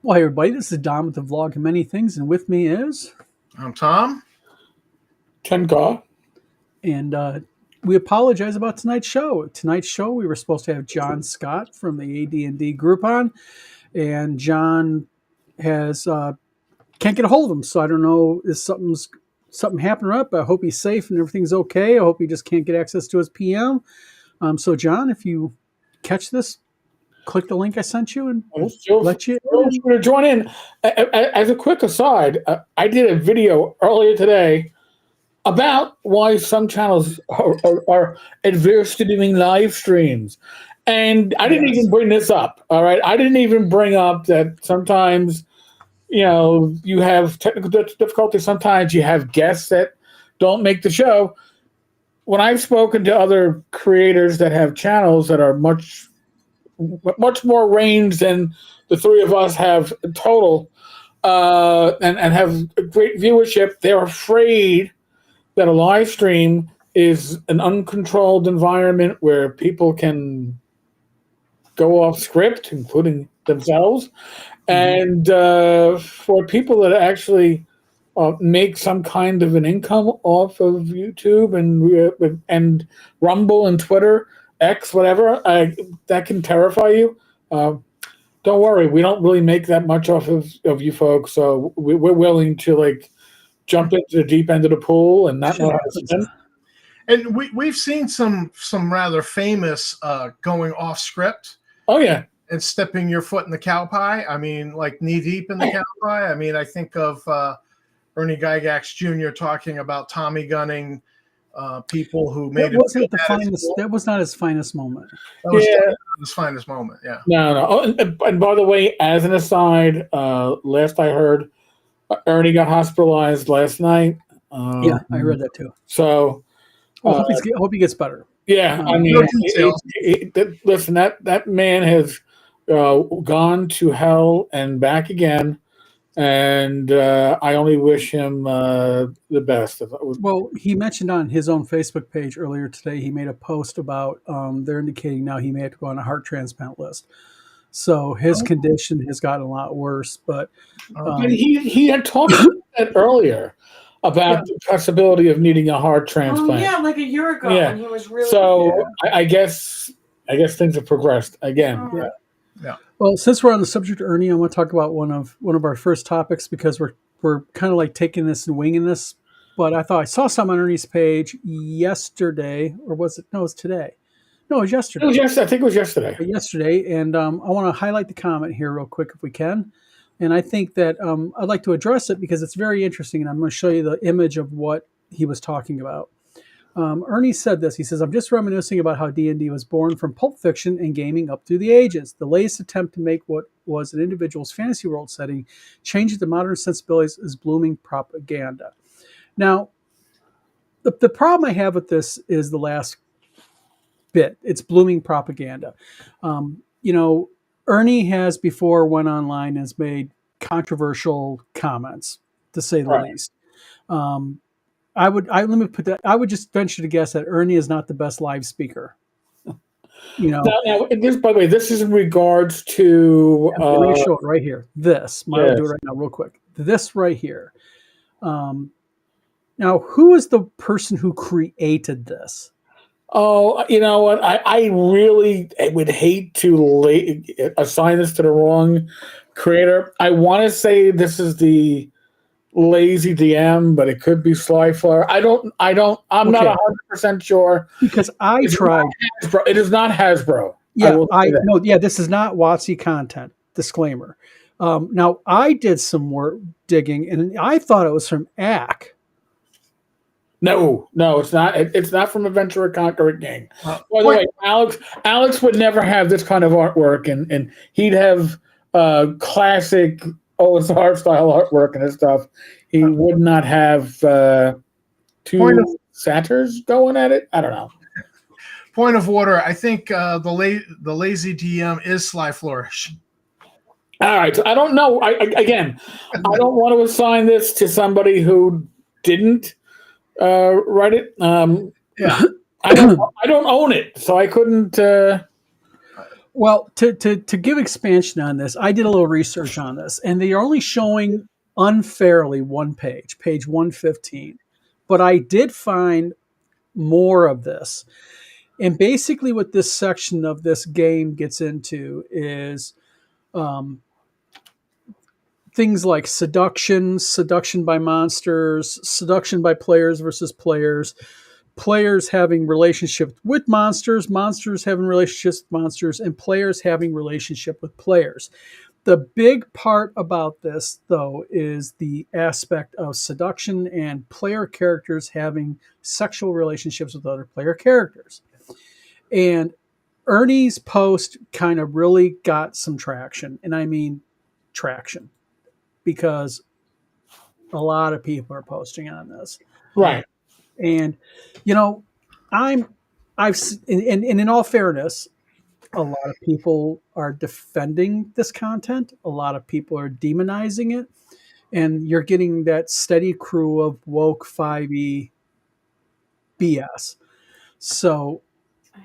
Well, hey everybody, this is Don with the Vlog of Many Things, and with me is, I'm Tom. Ken Gaw. and we apologize about tonight's show. Tonight's show, we were supposed to have John Scott from the AD&D group on, and John has can't get a hold of him, so I don't know if something happened up. I hope he's safe and everything's okay. I hope he just can't get access to his PM. So, John, if you catch this, click the link I sent you and we'll let you to join in. As a quick aside, I did a video earlier today about why some channels are adverse to doing live streams. And I didn't even bring this up, all right? I didn't even bring up that sometimes, you have technical difficulties. Sometimes you have guests that don't make the show. When I've spoken to other creators that have channels that are much more range than the three of us have total, and have great viewership, they're afraid that a live stream is an uncontrolled environment where people can go off script, including themselves. And for people that actually make some kind of an income off of YouTube and Rumble and Twitter, X, whatever, that can terrify you. Don't worry, we don't really make that much off of you folks, so we're willing to jump into the deep end of the pool and not know how to swim. And we've seen some rather famous going off script. Oh yeah, and stepping your foot in the cow pie. I mean, like knee deep in the cow pie. I mean, I think of Ernie Gygax Jr. talking about Tommy gunning people who made it. Wasn't the finest? That was not his finest moment. That was his finest moment. Yeah. No. Oh, and by the way, as an aside, last I heard, Ernie got hospitalized last night. Yeah, I heard that too. So, I hope he gets better. Yeah, I mean, listen, that man has gone to hell and back again, and I only wish him the best. Well, he mentioned on his own Facebook page earlier today, he made a post about they're indicating now he may have to go on a heart transplant list. So his condition has gotten a lot worse. But he had talked about that earlier about the possibility of needing a heart transplant. Oh, yeah, like a year ago. Yeah. When he was really I guess things have progressed again. Oh. Yeah. Well, since we're on the subject of Ernie, I want to talk about one of our first topics because we're kind of like taking this and winging this. But I thought I saw some on Ernie's page yesterday, or was it? No, it was today. No, it was yesterday. I think it was yesterday. Yesterday, and I want to highlight the comment here real quick if we can. And I think that I'd like to address it because it's very interesting, and I'm going to show you the image of what he was talking about. Ernie said this. He says, "I'm just reminiscing about how D&D was born from Pulp Fiction and gaming up through the ages. The latest attempt to make what was an individual's fantasy world setting changes the modern sensibilities is blooming propaganda." Now, the problem I have with this is the last bit. It's blooming propaganda. Ernie has before went online and has made controversial comments, to say the least. Let me put that. I would just venture to guess that Ernie is not the best live speaker. Now, this, by the way, this is in regards to. I'm going to show it right here. This. I'll do it right now, real quick. This right here. Now, who is the person who created this? Oh, you know what? I really would hate to assign this to the wrong creator. I want to say this is the Lazy DM, but it could be Slyflare. I'm not 100% sure. Because I tried. It is not Hasbro. Yeah, this is not WotC content. Disclaimer. Now, I did some work digging, and I thought it was from ACK. No, it's not. It's not from Adventure of Conquering Gang. By the way, Alex would never have this kind of artwork, and he'd have classic OSR style artwork and his stuff. He would not have two satyrs going at it. I don't know. Point of order. I think the Lazy DM is Sly Flourish. All right. So I don't know. I don't want to assign this to somebody who didn't write it. I don't own it, so I couldn't. Well, to give expansion on this, I did a little research on this, and they are only showing unfairly one page, page 115. But I did find more of this. And basically, what this section of this game gets into is um, things like seduction, seduction by monsters, seduction by players versus players, players having relationships with monsters, monsters having relationships with monsters, and players having relationship with players. The big part about this, though, is the aspect of seduction and player characters having sexual relationships with other player characters. And Ernie's post kind of really got some traction. And I mean traction because a lot of people are posting on this. Right. And, you know, and in all fairness, a lot of people are defending this content. A lot of people are demonizing it. And you're getting that steady crew of woke 5e BS. So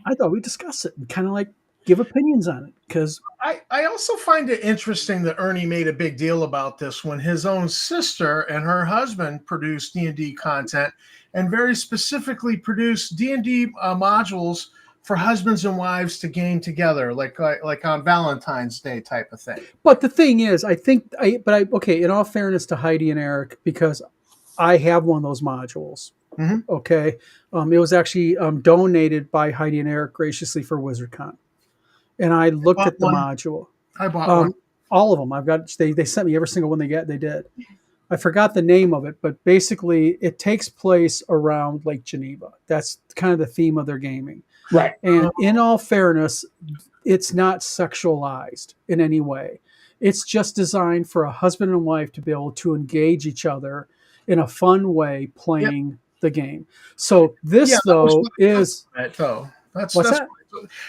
I thought we'd discuss it and kind of like give opinions on it because I also find it interesting that Ernie made a big deal about this when his own sister and her husband produced D&D content and very specifically produced D&D modules for husbands and wives to game together, like on Valentine's Day type of thing. But the thing is, okay, in all fairness to Heidi and Eric, because I have one of those modules. Mm-hmm. Okay. It was actually donated by Heidi and Eric graciously for WizardCon. And I looked at the module. I bought one. All of them. I've got, they sent me every single one they did. I forgot the name of it, but basically it takes place around Lake Geneva. That's kind of the theme of their gaming. Right. And in all fairness, it's not sexualized in any way. It's just designed for a husband and wife to be able to engage each other in a fun way playing the game. So this is it, though. That's that?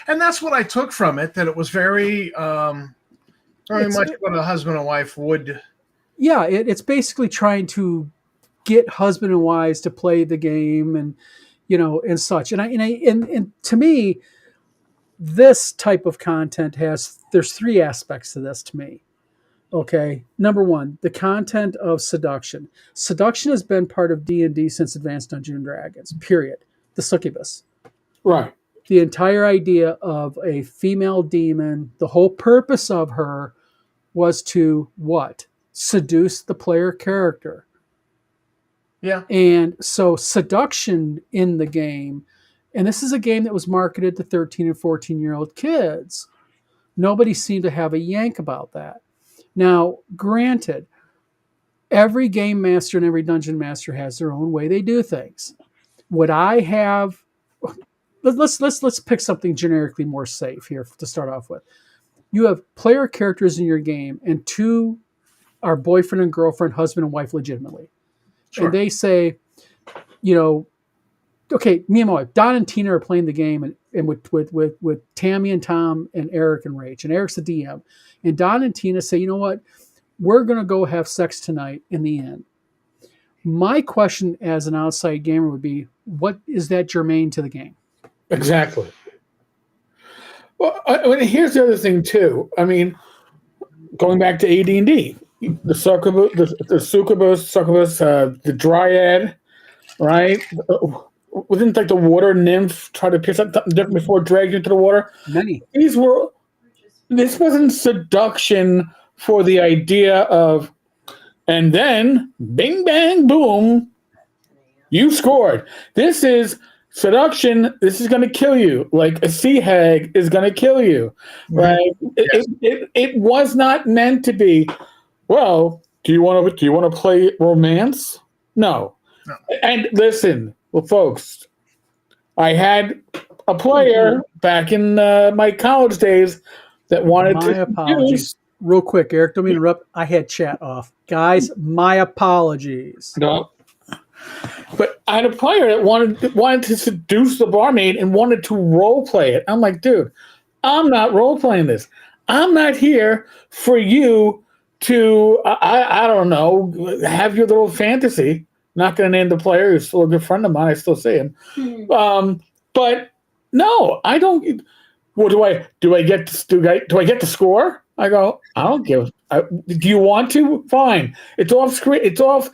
And that's what I took from it, that it was very much what a husband and wife would. Yeah, it's basically trying to get husband and wives to play the game and and such. And to me, this type of content there's three aspects to this to me. Okay. Number one, the content of seduction. Seduction has been part of D&D since Advanced Dungeons and Dragons, period. The succubus. Right. The entire idea of a female demon, the whole purpose of her was to what? Seduce the player character. Yeah. And so seduction in the game, and this is a game that was marketed to 13 and 14-year-old kids. Nobody seemed to have a yank about that. Now, granted, every game master and every dungeon master has their own way they do things. Would I have let's pick something generically more safe here to start off with. You have player characters in your game, and two are boyfriend and girlfriend, husband and wife legitimately. Sure. And they say, okay, me and my wife, Don and Tina are playing the game and with Tammy and Tom and Eric and Rach. And Eric's the DM. And Don and Tina say, you know what? We're going to go have sex tonight in the inn. My question as an outside gamer would be, what is that germane to the game? Exactly. Well, here's the other thing too. I mean, going back to AD&D, the succubus, the dryad, right? Wasn't like the water nymph try to piss up something different before it dragged you into the water? Many. This wasn't seduction for the idea of, and then bing bang boom, you scored. This is seduction. This is going to kill you. Like a sea hag is going to kill you, right? Yes. It was not meant to be. Well, do you want to play romance? No. And listen, well, folks, I had a player back in my college days that wanted my apologies. Real quick, Eric, don't mean to interrupt. I had chat off. Guys, my apologies. No. But I had a player that wanted to seduce the barmaid and wanted to role play it. I'm like, dude, I'm not role playing this. I'm not here for you to, I don't know, have your little fantasy. Not going to name the player. He's still a good friend of mine. I still see him. But no, I don't. well, do I get the score? I go, I don't give. Do you want to? Fine. It's off screen. It's off.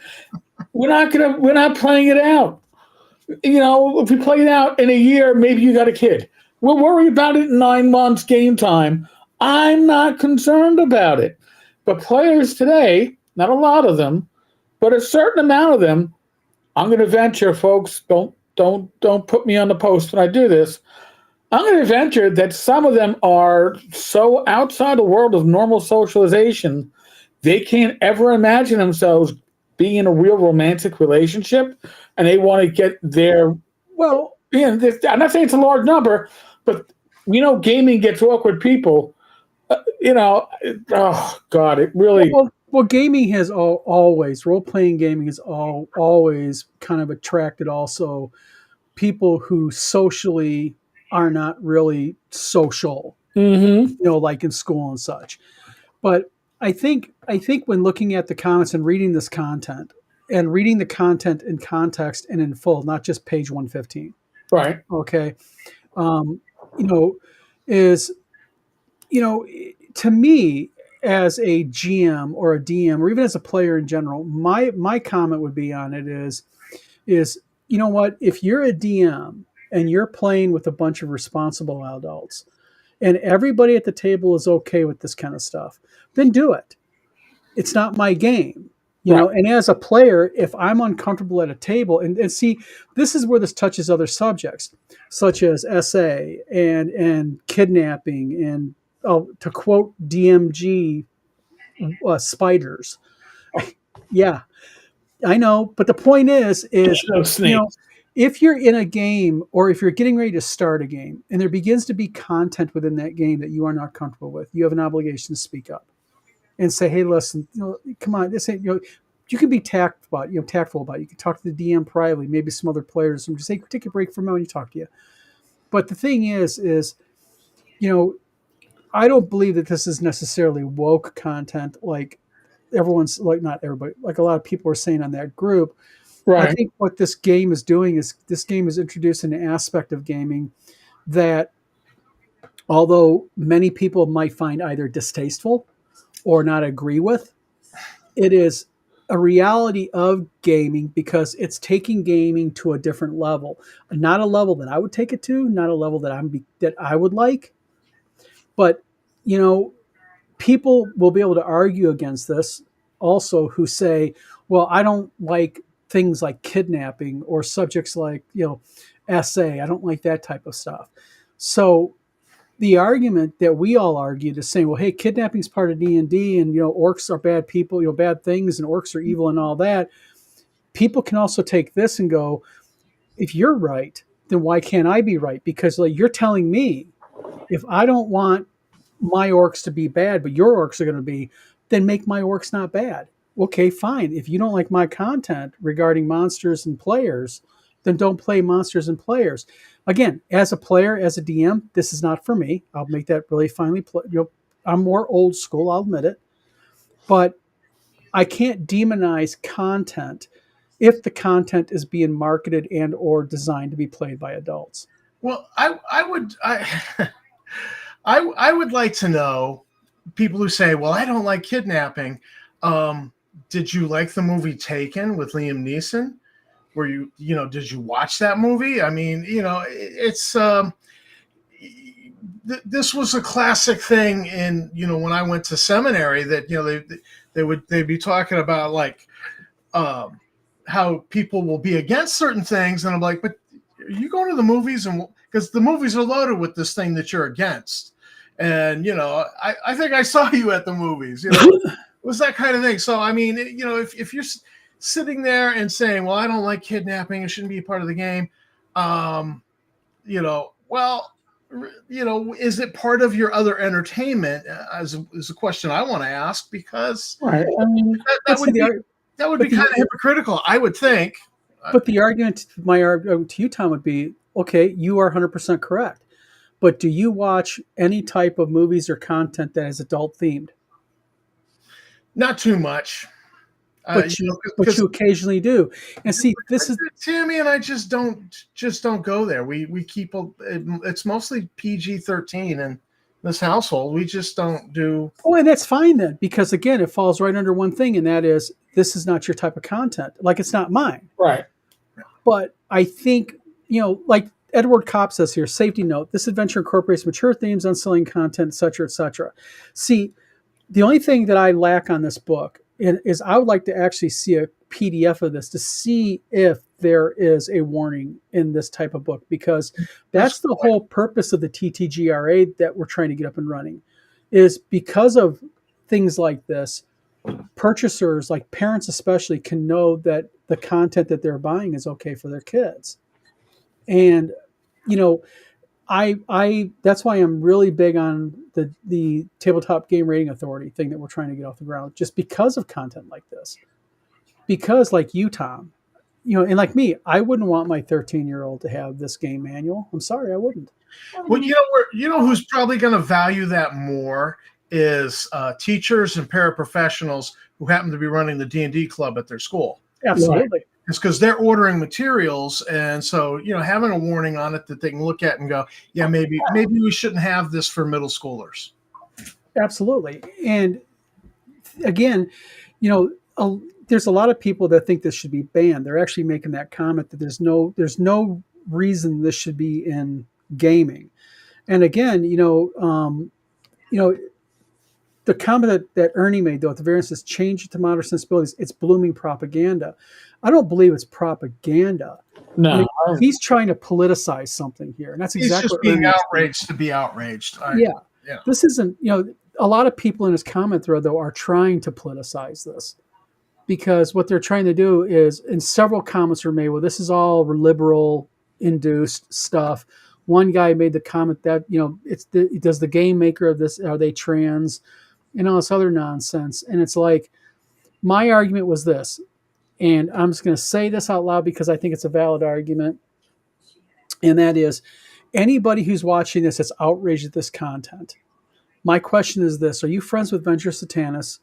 We're not playing it out. If we play it out in a year, maybe you got a kid. We'll worry about it in 9 months game time. I'm not concerned about it. But players today, not a lot of them, but a certain amount of them, I'm going to venture, folks, don't put me on the post when I do this. I'm going to venture that some of them are so outside the world of normal socialization, they can't ever imagine themselves being in a real romantic relationship, and they want to get their Well, I'm not saying it's a large number, but gaming gets awkward people. Oh God, it really. well, gaming has always role playing gaming has always kind of attracted also people who socially are not really social, Mm-hmm. like in school and such. But I think when looking at the comments and reading this content and reading the content in context and in full, not just page 115, Right. okay, um, you know, is to me as a GM or a DM or even as a player in general, my comment would be on it is what, if you're a DM and you're playing with a bunch of responsible adults and everybody at the table is okay with this kind of stuff, then do it. It's not my game. Right. And as a player, if I'm uncomfortable at a table, and see, this is where this touches other subjects, such as SA and kidnapping, and to quote DMG, spiders. Yeah, I know, but the point is No snakes. if you're in a game or if you're getting ready to start a game and there begins to be content within that game that you are not comfortable with, you have an obligation to speak up and say, "Hey, listen, come on, this ain't." You can be tactful about it. You can talk to the DM privately, maybe some other players, and just say, "Take a break for a moment." You talk to you. But the thing is, you know, I don't believe that this is necessarily woke content, like everyone's, like, not everybody, like a lot of people are saying on that group. I Right. think what this game is doing is this game is introducing an aspect of gaming that, although many people might find either distasteful or not agree with, it is a reality of gaming because it's taking gaming to a different level. Not a level that I would take it to, not a level that I would like, but you know, people will be able to argue against this also who say, well, I don't like things like kidnapping or subjects like, SA. I don't like that type of stuff. So the argument that we all argued is saying, well, hey, kidnapping is part of D&D, and orcs are bad people, bad things, and orcs are evil and all that. People can also take this and go, if you're right, then why can't I be right? Because, like, you're telling me if I don't want my orcs to be bad, but your orcs are going to be, then make my orcs not bad. Okay, fine. If you don't like my content regarding monsters and players, then don't play monsters and players. Again, as a player, as a DM, this is not for me. I'll make that really finely. I'm more old school. I'll admit it, but I can't demonize content if the content is being marketed and or designed to be played by adults. Well, I would like to know, people who say, "Well, I don't like kidnapping." Did you like the movie Taken with Liam Neeson? Did you watch that movie? I mean, it's this was a classic thing in, when I went to seminary, that they'd be talking about, like, how people will be against certain things, and I'm like, but you go to the movies, and because the movies are loaded with this thing that you're against, and I think I saw you at the movies, it was that kind of thing. So I mean, if you're sitting there and saying, well, I don't like kidnapping, it shouldn't be a part of the game, well, is it part of your other entertainment, is a question I want to ask, because Right. I mean, that would be kind of hypocritical, I would think. But the argument, my argument to you, Tom, would be, okay, you are 100% correct. But do you watch any type of movies or content that is adult themed? Not too much. but you occasionally do. And see, this is Tammy and I just don't go there. We keep it's mostly PG-13 in this household. We just don't do. Oh, and that's fine then, because again, it falls right under one thing, and that is this is not your type of content. Like it's not mine. Right. But I think, like Edward Kopp says here, safety note, this adventure incorporates mature themes, unsettling content, et cetera, et cetera. See, the only thing that I lack on this book is I would like to actually see a PDF of this to see if there is a warning in this type of book, because that's the whole purpose of the TTGRA that we're trying to get up and running, is because of things like this, purchasers, like parents especially, can know that the content that they're buying is okay for their kids. And, I that's why I'm really big on the Tabletop Game Rating Authority thing that we're trying to get off the ground, just because of content like this. Because like you, Tom, and like me, I wouldn't want my 13-year-old to have this game manual. I'm sorry, I wouldn't. Well, who's probably going to value that more is teachers and paraprofessionals who happen to be running the D&D club at their school. Absolutely. Right. It's because they're ordering materials, and so having a warning on it that they can look at and go, yeah, maybe we shouldn't have this for middle schoolers. Absolutely. And again, there's a lot of people that think this should be banned. They're actually making that comment that there's no reason this should be in gaming. And again, the comment that Ernie made, though, at the very end says, change it to modern sensibilities. It's blooming propaganda. I don't believe it's propaganda. No. He's trying to politicize something here. And that's exactly he's just being outraged to be outraged. Yeah. This isn't, a lot of people in his comment thread, though, are trying to politicize this. Because what they're trying to do is, and several comments were made, well, this is all liberal-induced stuff. One guy made the comment that, does the game maker of this, are they trans? And all this other nonsense. And it's like, my argument was this, and I'm just going to say this out loud because I think it's a valid argument. And that is, anybody who's watching this that's outraged at this content, my question is this: are you friends with Avenger Satanis?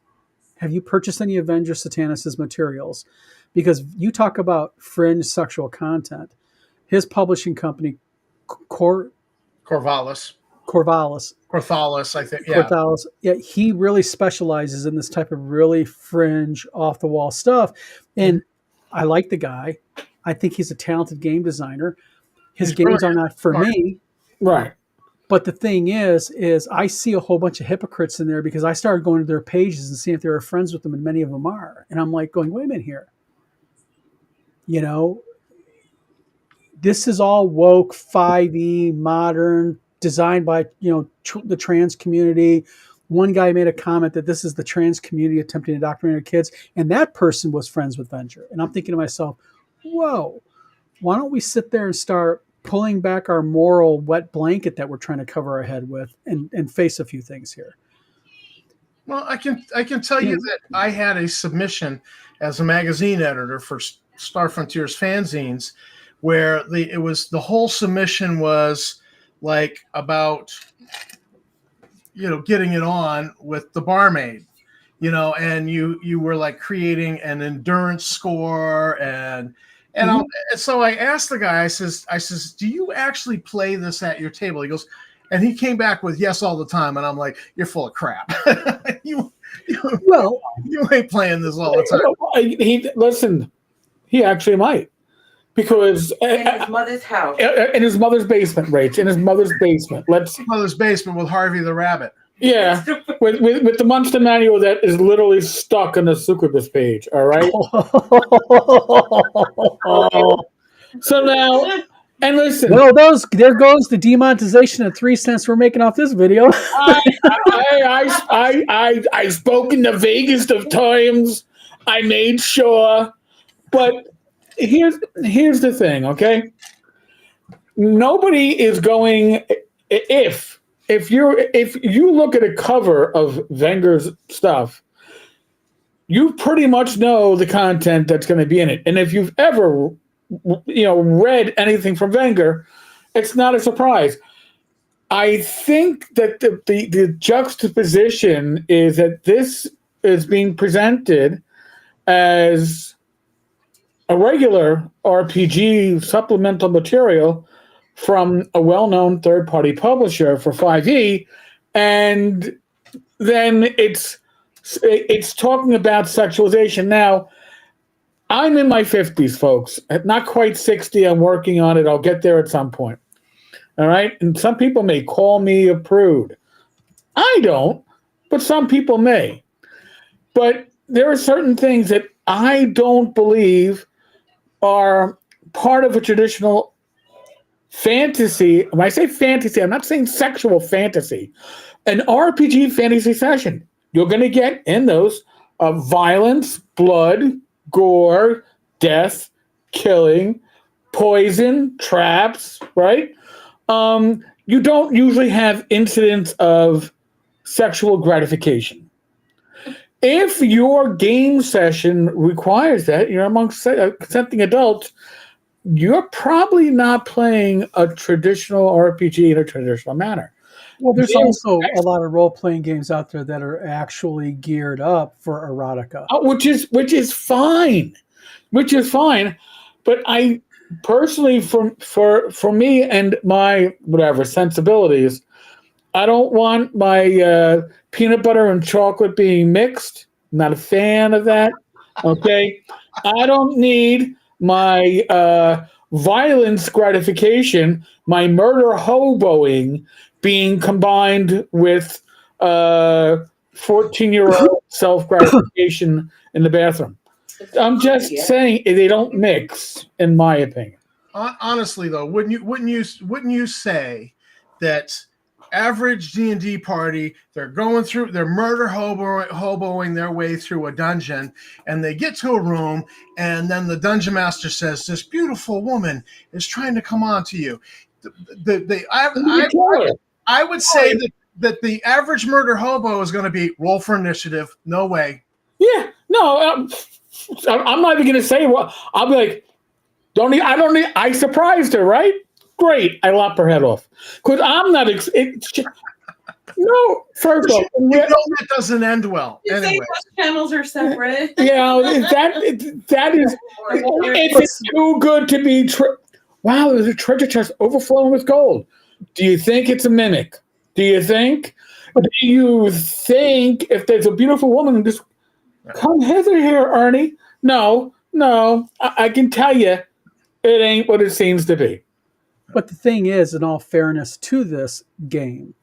Have you purchased any Avenger Satanis' materials? Because you talk about fringe sexual content. His publishing company, Corvallis, I think. Yeah. Corvallis. Yeah, he really specializes in this type of really fringe, off-the-wall stuff. And I like the guy. I think he's a talented game designer. His games are not for me. Right. But the thing is I see a whole bunch of hypocrites in there because I started going to their pages and seeing if they were friends with them, and many of them are. And I'm like going, wait a minute here. This is all woke, 5e, modern, designed by, the trans community. One guy made a comment that this is the trans community attempting to indoctrinate kids, and that person was friends with Venger. And I'm thinking to myself, whoa, why don't we sit there and start pulling back our moral wet blanket that we're trying to cover our head with and face a few things here? Well, I can tell you that I had a submission as a magazine editor for Star Frontiers fanzines where the whole submission was like about getting it on with the barmaid, and you were like creating an endurance score and so I asked the guy, I says, do you actually play this at your table? He goes, and he came back with yes all the time, and I'm like, you're full of crap. you ain't playing this all the time. He actually might. Because in his mother's house, in his mother's basement, Rach, in his mother's basement. Mother's basement with Harvey the Rabbit. Yeah, with the monster manual that is literally stuck on the succubus page. All right. So now, and listen. Well, there goes the demonetization of 3 cents we're making off this video. I spoke in the vaguest of times. I made sure, but. Here's the thing, okay? Nobody is going if you look at a cover of Venger's stuff, you pretty much know the content that's going to be in it. And if you've ever read anything from Venger, it's not a surprise. I think that the juxtaposition is that this is being presented as a regular RPG supplemental material from a well-known third-party publisher for 5e, and then it's talking about sexualization. Now, I'm in my 50s, folks. Not quite 60. I'm working on it. I'll get there at some point. All right? And some people may call me a prude. I don't, but some people may. But there are certain things that I don't believe are part of a traditional fantasy. When I say fantasy, I'm not saying sexual fantasy. An RPG fantasy session, you're going to get in those violence, blood, gore, death, killing, poison, traps, right? You don't usually have incidents of sexual gratification. If your game session requires that, you're amongst consenting adults, you're probably not playing a traditional RPG in a traditional manner. Well, there's also a lot of role-playing games out there that are actually geared up for erotica, which is fine, But I personally, for me and my whatever sensibilities, I don't want my peanut butter and chocolate being mixed. I'm not a fan of that. Okay, I don't need my violence gratification, my murder hoboing being combined with 14-year-old self-gratification in the bathroom. I'm just saying they don't mix, in my opinion. Honestly, though, wouldn't you say that average D&D party, they're murder hoboing their way through a dungeon, and they get to a room, and then the dungeon master says, "This beautiful woman is trying to come on to you." I would say that the average murder hobo is going to be roll for initiative. No way. Yeah, no, I'm not even going to say what. I'll be like, I surprised her, right? Great, I lop her head off because I'm not. No, first off, you know that doesn't end well. You anyway, say most channels are separate. Yeah, that is. It's too good to be true. Wow, there's a treasure chest overflowing with gold. Do you think it's a mimic? Do you think if there's a beautiful woman, just come hither here, Ernie? No, I can tell you, it ain't what it seems to be. But the thing is, in all fairness to this game,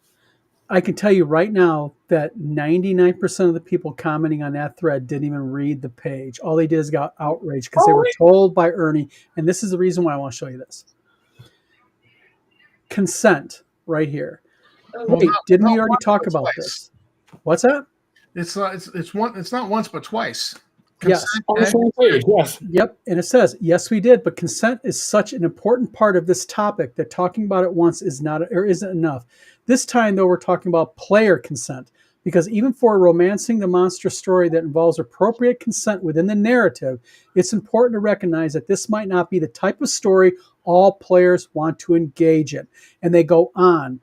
I can tell you right now that 99% of the people commenting on that thread didn't even read the page. All they did is got outraged because they were told by Ernie, and this is the reason why I want to show you this. Consent, right here. Wait, didn't we already talk about this? What's that? It's not once but twice. Yes. On the same page, yes. Yep. And it says, yes, we did, but consent is such an important part of this topic that talking about it once is not or isn't enough. This time, though, we're talking about player consent, because even for a romancing the monster story that involves appropriate consent within the narrative, it's important to recognize that this might not be the type of story all players want to engage in. And they go on.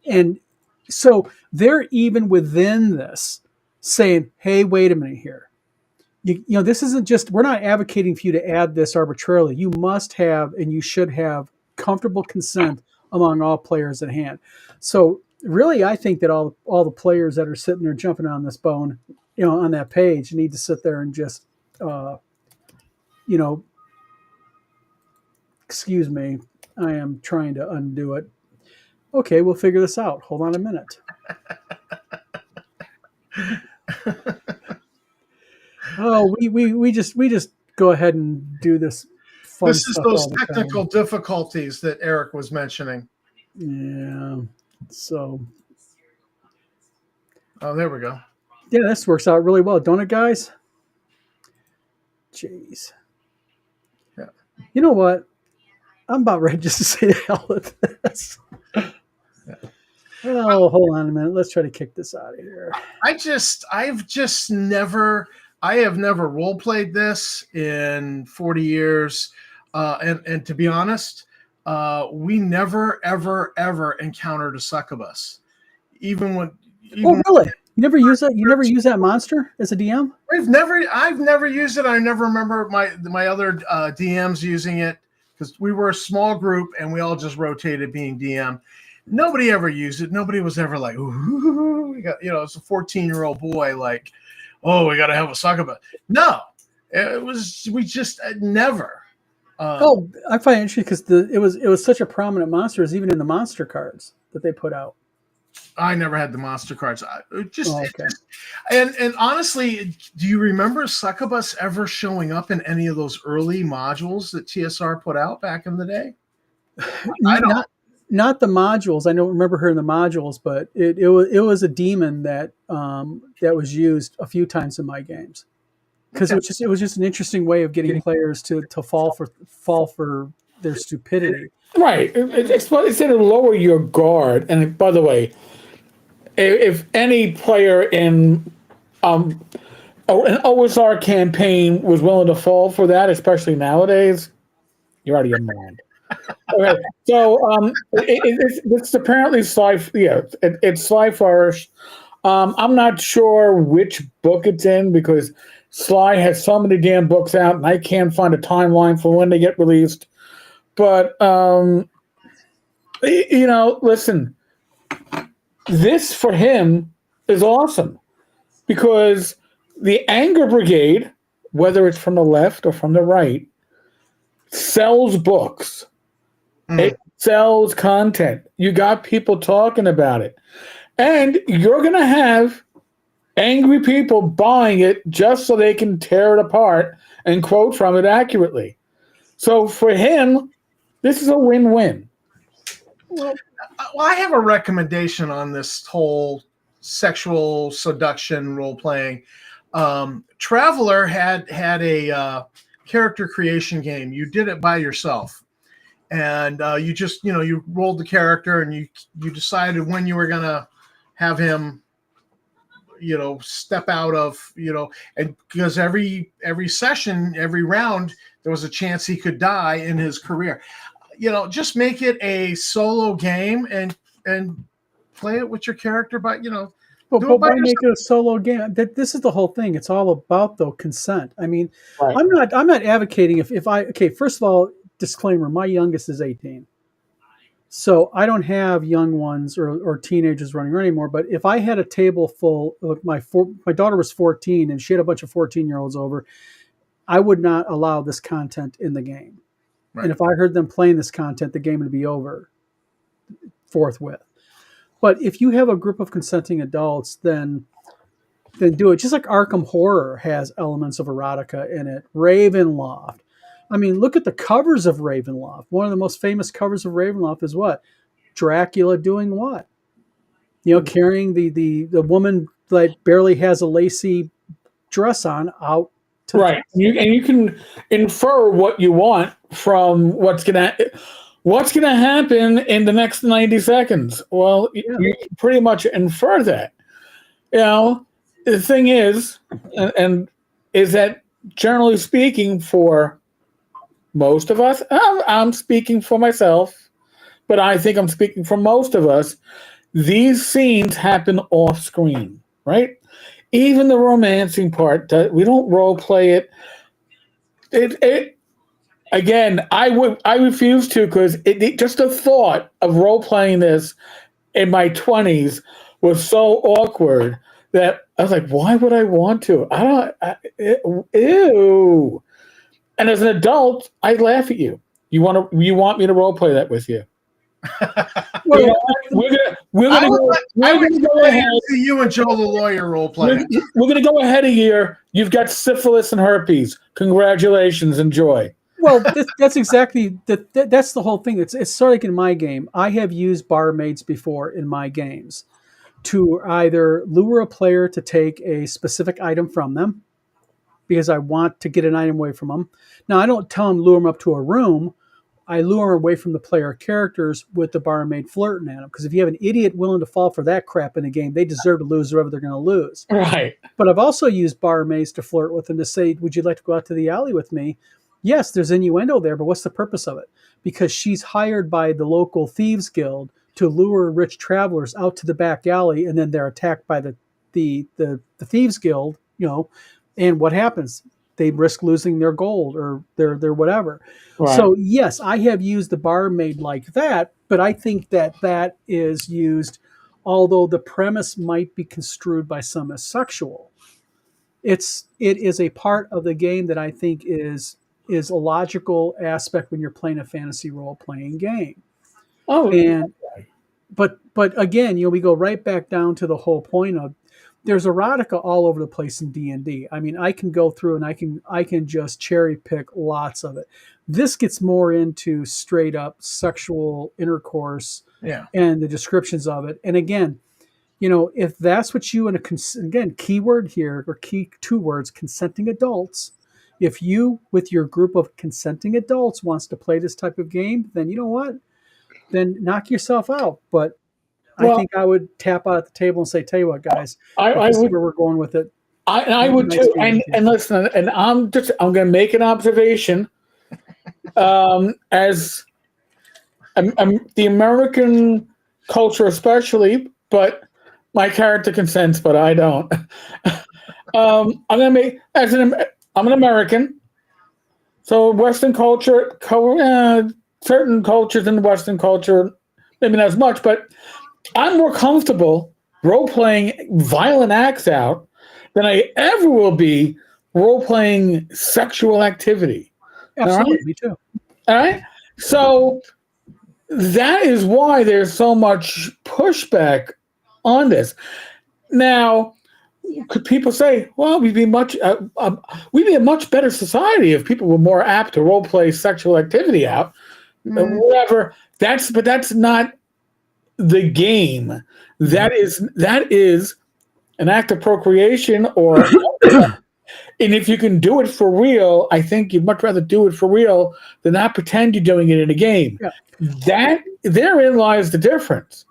And so they're even within this saying, hey, wait a minute here. You know, this isn't just, we're not advocating for you to add this arbitrarily. You must have, and you should have, comfortable consent among all players at hand. So really, I think that all the players that are sitting there jumping on this bone, you know, on that page need to sit there and just, you know, excuse me, I am trying to undo it. Okay, we'll figure this out. Hold on a minute. Oh, we just go ahead and do this. This is those technical difficulties that Eric was mentioning. Yeah. So. Oh, there we go. Yeah, this works out really well, don't it, guys? Jeez. Yeah. You know what? I'm about ready just to say the hell with this. Yeah. Oh, hold on a minute. Let's try to kick this out of here. I have never role played this in 40 years. And to be honest, we never, ever, ever encountered a succubus. Really? You never use that. You never use that monster as a DM. I've never used it. I never remember my other DMs using it because we were a small group and we all just rotated being DM. Nobody ever used it. Nobody was ever like, ooh, we got, it's a 14-year-old boy like, oh, we got to have a succubus. No, we just never. I find it interesting because it was such a prominent monster. It was even in the monster cards that they put out. I never had the monster cards. Okay. And honestly, do you remember succubus ever showing up in any of those early modules that TSR put out back in the day? I don't. Not the modules. I don't remember her in the modules, but it was a demon that that was used a few times in my games because it was just an interesting way of getting players to fall for their stupidity. Right. It's to lower your guard. And by the way, if any player in an OSR campaign was willing to fall for that, especially nowadays, you're out of your mind. Okay, so it's apparently Sly. Yeah, it's Sly Flourish. I'm not sure which book it's in because Sly has so many damn books out, and I can't find a timeline for when they get released. But listen, this for him is awesome because the Anger Brigade, whether it's from the left or from the right, sells books. It sells content. You got people talking about it. And you're going to have angry people buying it just so they can tear it apart and quote from it accurately. So for him, this is a win-win. Well, I have a recommendation on this whole sexual seduction role-playing. Traveler had a character creation game. You did it by yourself. And you just, you rolled the character and you decided when you were going to have him, step out of, and because every session, every round, there was a chance he could die in his career. Just make it a solo game and play it with your character, but But why make it a solo game? This is the whole thing. It's all about consent. I mean, right. I'm not advocating if I first of all, disclaimer, my youngest is 18. So I don't have young ones or teenagers running around anymore. But if I had a table full of my daughter was 14 and she had a bunch of 14-year-olds over, I would not allow this content in the game. Right. And if I heard them playing this content, the game would be over forthwith. But if you have a group of consenting adults, then do it. Just like Arkham Horror has elements of erotica in it. Ravenloft. I mean, look at the covers of Ravenloft. One of the most famous covers of Ravenloft is what? Dracula doing what? Carrying the woman that barely has a lacy dress on out. Right. You can infer what you want from what's gonna happen in the next 90 seconds. Well, you can pretty much infer that. The thing is, and is that generally speaking, for most of us, I'm speaking for myself, but I think I'm speaking for most of us, these scenes happen off screen, right? Even the romancing part, we don't role play it. It again, I refuse to because just the thought of role playing this in my 20s was so awkward that I was like, why would I want to? Ew. And as an adult, I laugh at you. You want me to role play that with you? Well, we're gonna go ahead. See you and Joe the lawyer role play. We're gonna go ahead a year. You've got syphilis and herpes. Congratulations, enjoy. Well, that's exactly that's the whole thing. It's sort of like in my game. I have used barmaids before in my games to either lure a player to take a specific item from them because I want to get an item away from them. Now, I don't tell them lure them up to a room. I lure them away from the player characters with the barmaid flirting at them. Because if you have an idiot willing to fall for that crap in a game, they deserve to lose whatever they're going to lose. Right. But I've also used barmaids to flirt with them to say, would you like to go out to the alley with me? Yes, there's innuendo there, but what's the purpose of it? Because she's hired by the local thieves guild to lure rich travelers out to the back alley, and then they're attacked by the the Thieves Guild, and what happens? They risk losing their gold or their whatever. Right. So yes, I have used the barmaid like that, but I think that is used, although the premise might be construed by some as sexual. It is a part of the game that I think is a logical aspect when you're playing a fantasy role playing game. Oh, And but again, we go right back down to the whole point of there's erotica all over the place in D&D. I mean, I can go through and I can just cherry pick lots of it. This gets more into straight up sexual intercourse Yeah. and the descriptions of it. And again, if that's what you again, keyword here or key two words, consenting adults. If you with your group of consenting adults wants to play this type of game, then you know what? Then knock yourself out. But I think I would tap out at the table and say, "Tell you what, guys, I this is would. where we're going with it." I would too. And listen, and I'm going to make an observation. As the American culture, especially, but my character consents, but I don't. I'm an American, so Western culture, certain cultures in the Western culture, maybe not as much, but I'm more comfortable role-playing violent acts out than I ever will be role-playing sexual activity. Absolutely, All right? me too. All right? So that is why there's so much pushback on this. Now, could people say, well, we'd be a much better society if people were more apt to role-play sexual activity out, whatever. But that's not the game. That is an act of procreation, and if you can do it for real, I think you'd much rather do it for real than not pretend you're doing it in a game. Yeah. Therein lies the difference.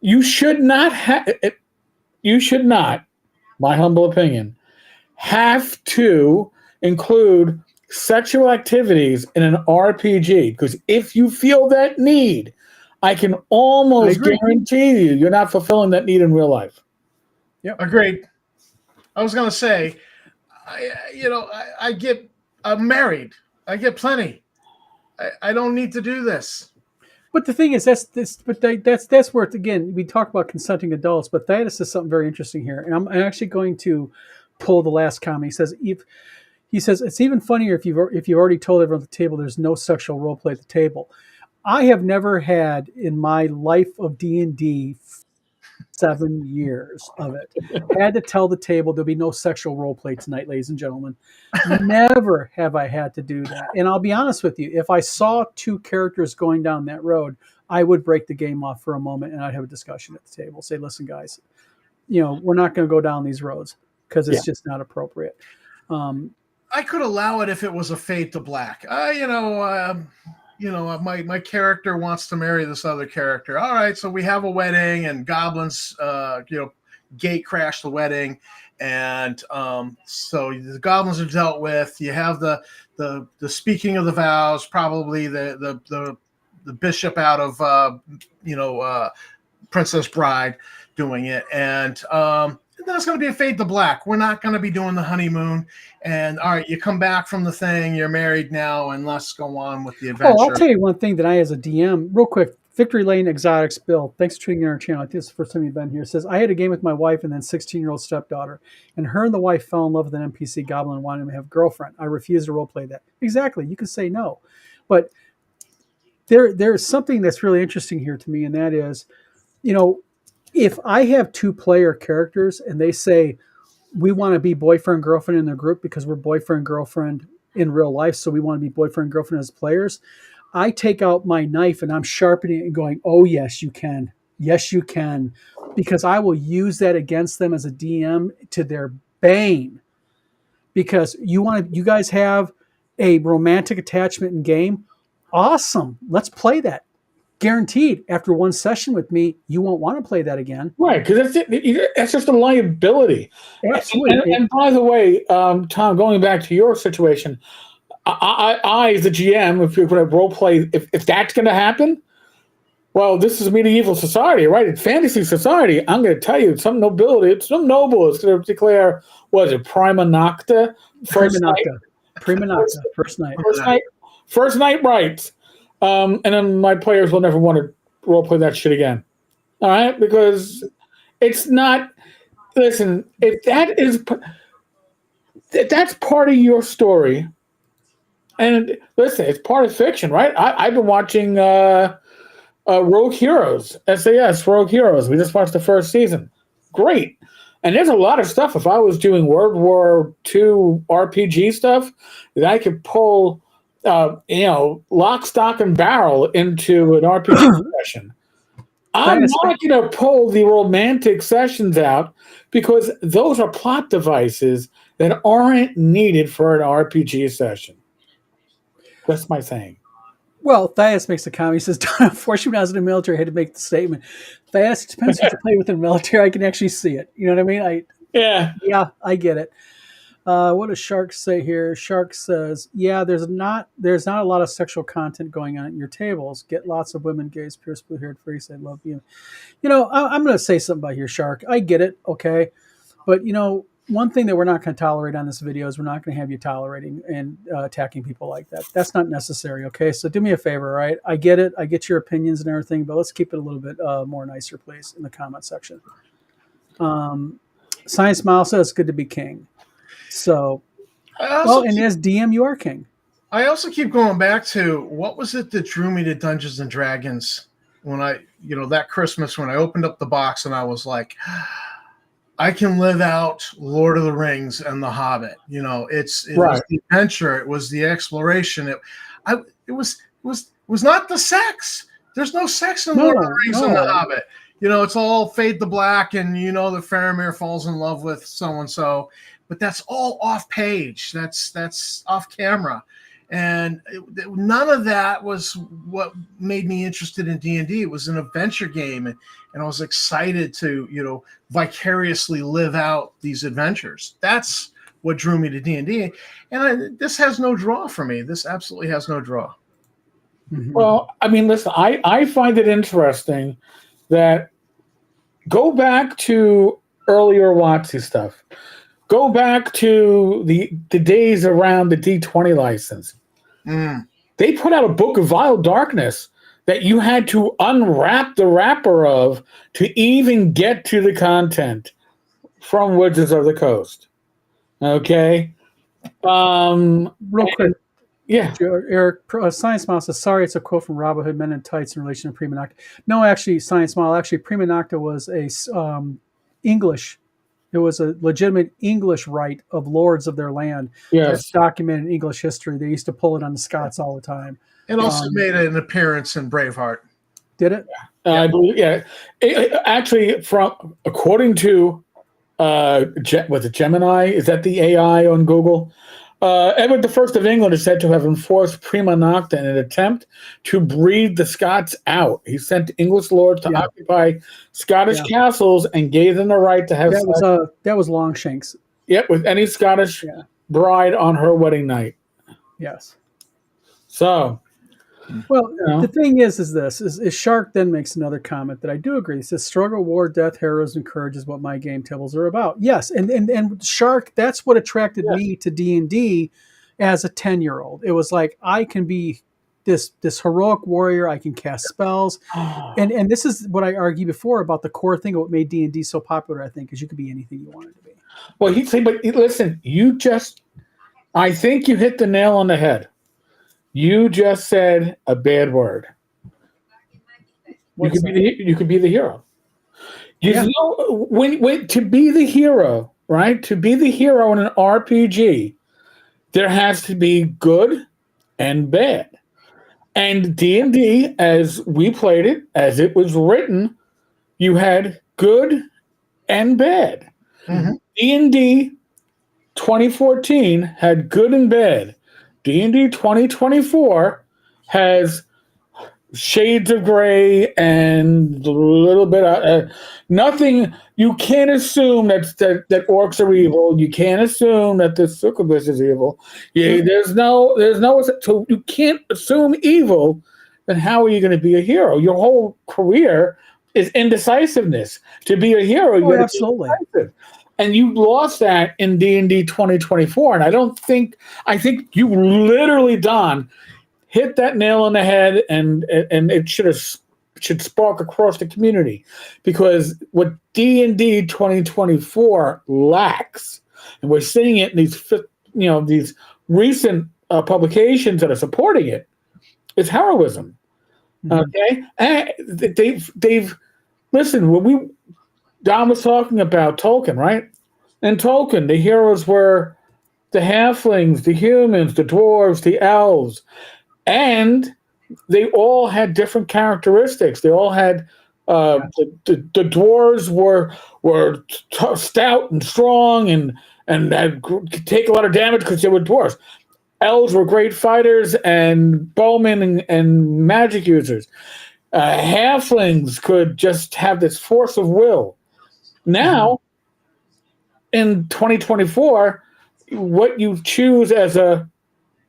You should not, my humble opinion, have to include sexual activities in an RPG, because if you feel that need, I can almost guarantee you're not fulfilling that need in real life. Yep. Agreed. I was going to say, I'm married. I get plenty. I don't need to do this. But the thing is, that's where again we talk about consenting adults. But Thaddeus says something very interesting here, and I'm actually going to pull the last comment. He says it's even funnier if you've already told everyone at the table there's no sexual role play at the table. I have never had in my life of D&D 7 years of it had to tell the table there'll be no sexual role play tonight, ladies and gentlemen. Never have I had to do that. And I'll be honest with you, if I saw two characters going down that road, I would break the game off for a moment and I'd have a discussion at the table. Say, listen, guys, we're not going to go down these roads because it's just not appropriate. I could allow it if it was a fade to black. My character wants to marry this other character. All right, so we have a wedding, and goblins, gate crash the wedding, and so the goblins are dealt with. You have the speaking of the vows, probably the bishop out of Princess Bride doing it, and then it's going to be a fade to black. We're not going to be doing the honeymoon. And all right, you come back from the thing, you're married now, and let's go on with the adventure. Oh, I'll tell you one thing that I, as a DM, real quick, Victory Lane Exotics Bill, thanks for tuning in our channel. I think this is the first time you've been here. Says, I had a game with my wife and then 16-year-old stepdaughter, and her and the wife fell in love with an NPC goblin and wanted him to have a girlfriend. I refused to roleplay that. Exactly. You can say no. But there's something that's really interesting here to me, and that is, if I have two-player characters and they say, we want to be boyfriend, girlfriend in their group because we're boyfriend, girlfriend in real life, so we want to be boyfriend, girlfriend as players, I take out my knife and I'm sharpening it and going, oh, yes, you can. Yes, you can. Because I will use that against them as a DM to their bane. Because you guys have a romantic attachment in game. Awesome. Let's play that. Guaranteed, after one session with me, you won't want to play that again. Right, because that's just a liability. Absolutely. And by the way, Tom, going back to your situation, I as the GM, if you're going to role play, if that's going to happen, Well, this is medieval society, right? In fantasy society, I'm going to tell you, some noble is going to declare, was it prima nocta? Prima nocta. Prima nocta. First night. First night rights. And then my players will never want to role play that shit again. All right? Because it's not, listen, if that's part of your story, and listen, it's part of fiction, right? I've been watching Rogue Heroes, SAS Rogue Heroes. We just watched the first season. Great. And there's a lot of stuff. If I was doing World War II RPG stuff, that I could pull, lock, stock, and barrel into an RPG session. I'm not going to pull the romantic sessions out because those are plot devices that aren't needed for an RPG session. That's my saying. Well, Thaddeus makes a comment. He says, unfortunately, when I was in the military, I had to make the statement. Thaddeus, it depends what you play with in the military. I can actually see it. You know what I mean? Yeah, I get it. What does Shark say here? Shark says, yeah, there's not a lot of sexual content going on at your tables. Get lots of women, gays, pierce blue-haired freaks. I love you. I'm going to say something about here, Shark. I get it, okay? But, one thing that we're not going to tolerate on this video is we're not going to have you tolerating and attacking people like that. That's not necessary, okay? So do me a favor, all right? I get it. I get your opinions and everything, but let's keep it a little bit more nicer, please, in the comment section. Science Smile says, good to be king. So, and as DM, you are king. I also keep going back to what was it that drew me to Dungeons and Dragons when that Christmas when I opened up the box and I was like, I can live out Lord of the Rings and The Hobbit. It was the adventure, it was the exploration. It was not the sex. There's no sex in Lord of the Rings and The Hobbit. It's all fade to black, and that Faramir falls in love with so and so, but that's all off page. That's off camera, and none of that was what made me interested in D&D. It was an adventure game, and I was excited to vicariously live out these adventures. That's what drew me to D&D, and this has no draw for me. This absolutely has no draw. Mm-hmm. Well, I mean, listen, I find it interesting that go back to earlier WotC stuff. Go back to the days around the D20 license. They put out a book of Vile Darkness that you had to unwrap the wrapper of to even get to the content from Wizards of the Coast. Okay? Real quick. Yeah. Eric, Science Smile says, sorry, it's a quote from Robin Hood Men in Tights in relation to Prima Nocta. No, actually, Science Smile, Prima Nocta was English. It was a legitimate English right of lords of their land. Yes. That's documented in English history. They used to pull it on the Scots all the time. It also made an appearance in Braveheart. Did it? I believe, yeah. Actually, according to was it Gemini? Is that the AI on Google? Edward I of England is said to have enforced Prima Nocta in an attempt to breed the Scots out. He sent English lords to occupy Scottish castles and gave them the right to have that was Longshanks. Yep, with any Scottish bride on her wedding night. Yes. So, well, the thing is Shark then makes another comment that I do agree. He says, struggle, war, death, heroes, and courage is what my game tables are about. Yes, and Shark, that's what attracted me to D&D as a 10-year-old. It was like, I can be this heroic warrior, I can cast spells. And this is what I argued before about the core thing of what made D&D so popular, I think, is you could be anything you wanted to be. Well, but listen, I think you hit the nail on the head. You just said a bad word. You could be the hero. When to be the hero, right? To be the hero in an RPG, there has to be good and bad. And D&D, as we played it, as it was written, you had good and bad. Mm-hmm. D&D 2014 had good and bad. D&D 2024 has shades of gray and a little bit of nothing. You can't assume that orcs are evil. You can't assume that the succubus is evil. There's no. So you can't assume evil then how are you going to be a hero? Your whole career is indecisiveness. To be a hero, you Oh, got to be absolutely. indecisive. And you lost that in D&D 2024. And I think you literally, Don, hit that nail on the head, and it should spark across the community, because what D&D 2024 lacks, and we're seeing it in these recent publications that are supporting it, is heroism. Okay, and they've listen, when Don was talking about Tolkien, right? In Tolkien, the heroes were the halflings, the humans, the dwarves, the elves, and they all had different characteristics. They all had the dwarves were stout and strong and could take a lot of damage because they were dwarves. Elves were great fighters and bowmen and magic users. Halflings could just have this force of will. Now, in 2024, what you choose as a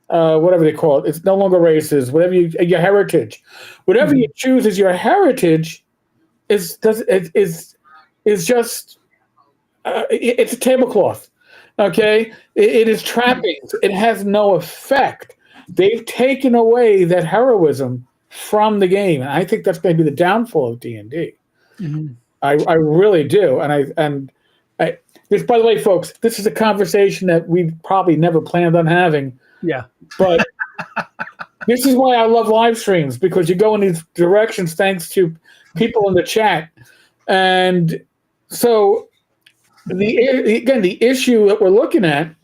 whatever they call it, it's no longer races. Whatever your heritage, whatever you choose as your heritage, is just it's a tablecloth. Okay, it is trappings. It has no effect. They've taken away that heroism from the game, and I think that's going to be the downfall of D&D. I really do, and this, by the way, folks, this is a conversation that we probably never planned on having. Yeah. But this is why I love live streams, because you go in these directions thanks to people in the chat. And so the issue that we're looking at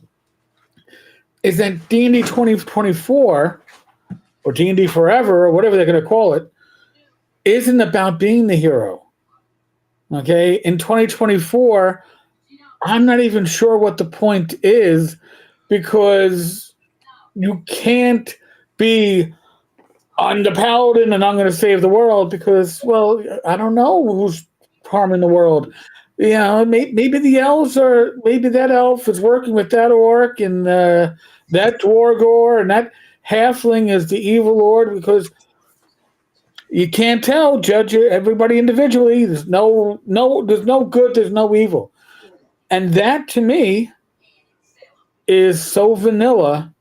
is that D&D 2024 or D&D Forever or whatever they're going to call it isn't about being the hero. Okay? In 2024, I'm not even sure what the point is, because you can't be, I'm the paladin and I'm going to save the world, because, well, I don't know who's harming the world. You know, maybe the elves are, maybe that elf is working with that orc and that dwargor, and that halfling is the evil lord, because you can't judge everybody individually. There's no good, there's no evil. And that, to me, is so vanilla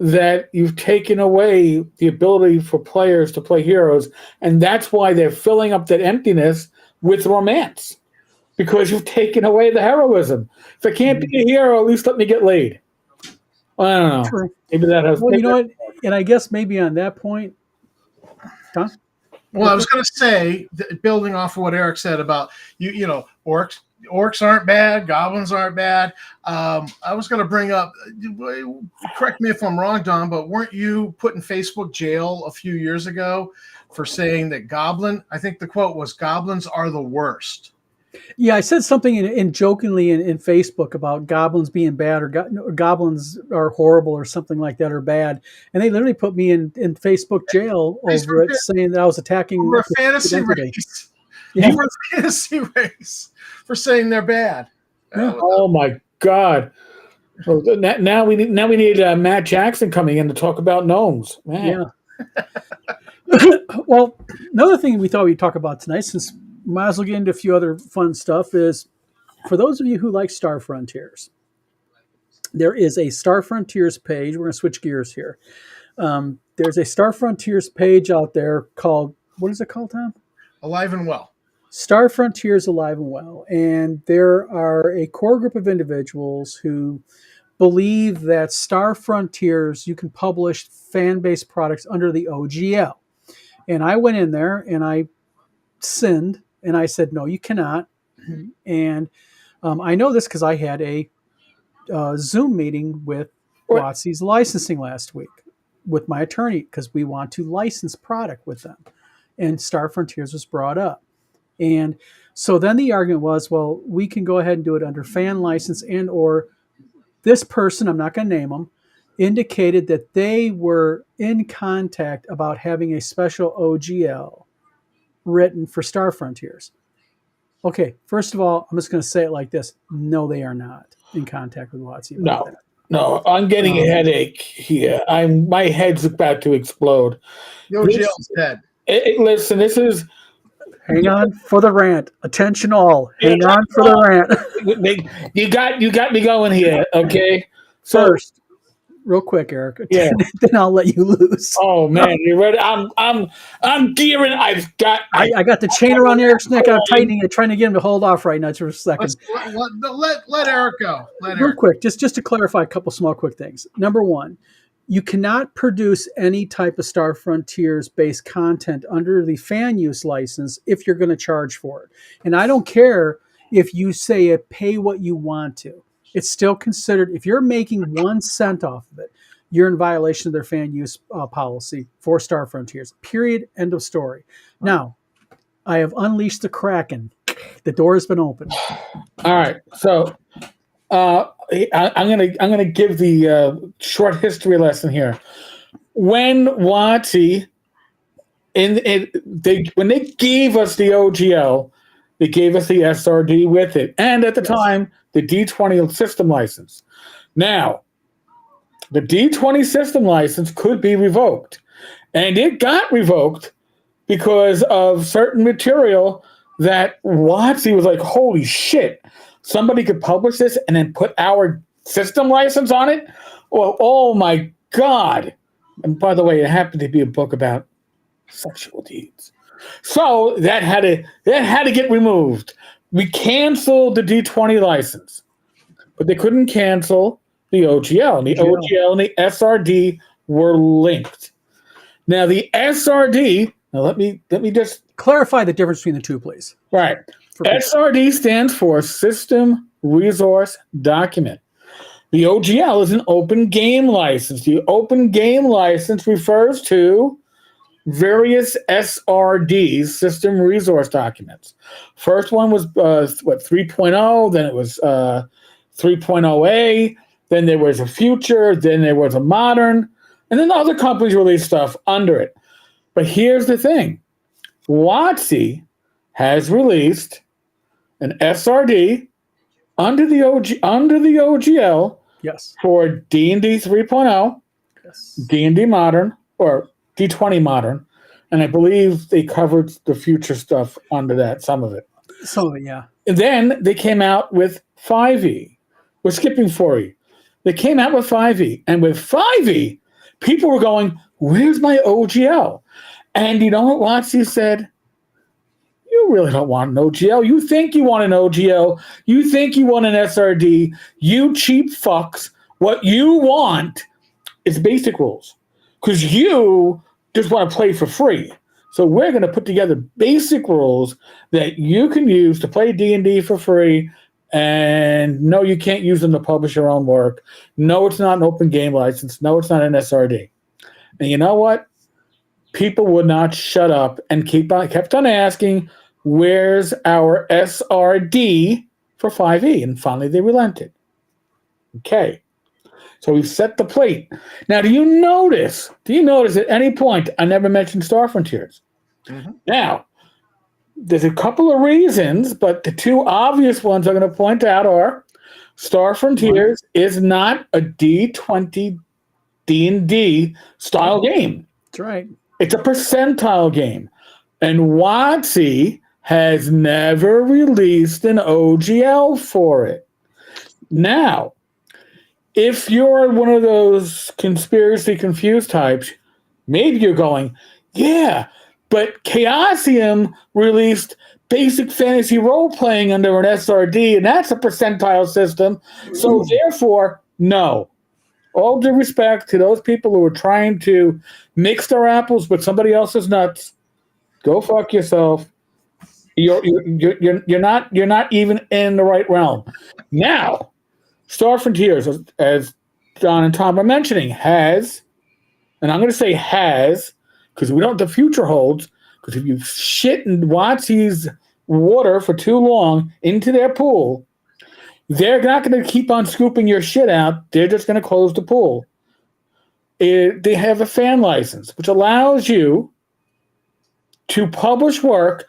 that you've taken away the ability for players to play heroes. And that's why they're filling up that emptiness with romance, because you've taken away the heroism. If I can't be a hero, at least let me get laid. Well, I don't know. True. Maybe that has. Well, you know what? And I guess maybe on that point, Tom? Well, I was going to say, building off of what Eric said about you know, orcs aren't bad, goblins aren't bad. I was going to bring up, correct me if I'm wrong, Don, but weren't you put in Facebook jail a few years ago for saying that I think the quote was, goblins are the worst? Yeah, I said something in jokingly in Facebook about goblins being bad, or goblins are horrible, or something like that, or bad, and they literally put me in Facebook jail over it, saying that I was attacking a fantasy race. Yeah. You were a fantasy race for saying they're bad. Yeah. Oh my God! Well, now we need Matt Jackson coming in to talk about gnomes. Man. Yeah. Well, another thing we thought we'd talk about tonight, since might as well get into a few other fun stuff, is for those of you who like Star Frontiers, there is a Star Frontiers page. We're going to switch gears here. There's a Star Frontiers page out there called, what is it called, Tom? Alive and Well. Star Frontiers Alive and Well. And there are a core group of individuals who believe that Star Frontiers, you can publish fan-based products under the OGL. And I went in there and I sinned, and I said, no, you cannot. And I know this because I had a Zoom meeting with WotC's licensing last week with my attorney, because we want to license product with them. And Star Frontiers was brought up. And so then the argument was, well, we can go ahead and do it under fan license, and or this person, I'm not going to name them, indicated that they were in contact about having a special OGL written for Star Frontiers. Okay, first of all, I'm just going to say it like this. No, they are not in contact with WotC about that. No, I'm getting a headache here. My head's about to explode. The OGL's dead. Listen, this is Hang on for the rant. Attention all. Hang on for the rant. you got me going here. Okay, so First, real quick, Eric. Yeah. Then I'll let you loose. oh man, you ready? I'm gearing. I've got. I got the chain around Eric's neck. I'm tightening it, trying to get him to hold off right now for a second. Let Eric go. Real quick, just to clarify a couple small quick things. Number one, you cannot produce any type of Star Frontiers based content under the fan use license if you're going to charge for it. And I don't care if you say pay what you want to. It's still considered, if you're making 1 cent off of it, you're in violation of their fan use policy for Star Frontiers. Period. End of story. Now, I have unleashed the Kraken. The door has been opened. All right, so I'm gonna give the short history lesson here. When WotC when they gave us the OGL, they gave us the SRD with it, and at the time the D20 system license. Now, the D20 system license could be revoked, and it got revoked because of certain material that WotC was like, holy shit, somebody could publish this and then put our system license on it? Well, oh my God. And by the way, it happened to be a book about sexual deeds. So that had to get removed. We canceled the D20 license, but they couldn't cancel the OGL. And the OGL and the SRD were linked. Now the SRD, let me just clarify the difference between the two, please. Right. SRD stands for System Resource Document. The OGL is an open game license. The open game license refers to various SRDs, System Resource Documents. First one was 3.0, then it was 3.0A, then there was a future, then there was a modern, and then other companies released stuff under it. But here's the thing. WotC has released an SRD under the OGL Yes. for D&D 3.0, Yes. D&D Modern, or D20 Modern, and I believe they covered the future stuff under that, some of it. Some of it, yeah. And then they came out with 5e. We're skipping 4e. They came out with 5e, and with 5e, people were going, where's my OGL? And you know what WotC said? You really don't want an OGL. You think you want an OGL. You think you want an SRD. You cheap fucks. What you want is basic rules. Because you just want to play for free. So we're going to put together basic rules that you can use to play D&D for free. And no, you can't use them to publish your own work. No, it's not an open game license. No, it's not an SRD. And you know what? People would not shut up and kept on asking, where's our SRD for 5e? And finally they relented. Okay. So we've set the plate. Now, do you notice at any point I never mentioned Star Frontiers? Mm-hmm. Now, there's a couple of reasons, but the two obvious ones I'm going to point out are Star Frontiers is not a D20 D&D style game. That's right. It's a percentile game. And WotC has never released an OGL for it. Now, if you're one of those conspiracy confused types, maybe you're going, yeah, but Chaosium released basic fantasy role-playing under an SRD, and that's a percentile system. So therefore, no. All due respect to those people who are trying to mix their apples with somebody else's nuts, go fuck yourself. You're not even in the right realm. Now, Star Frontiers, as John and Tom are mentioning, has, and I'm going to say has, because we don't know what the future holds, because if you shit in WotC's water for too long into their pool, they're not going to keep on scooping your shit out. They're just going to close the pool. They have a fan license, which allows you to publish work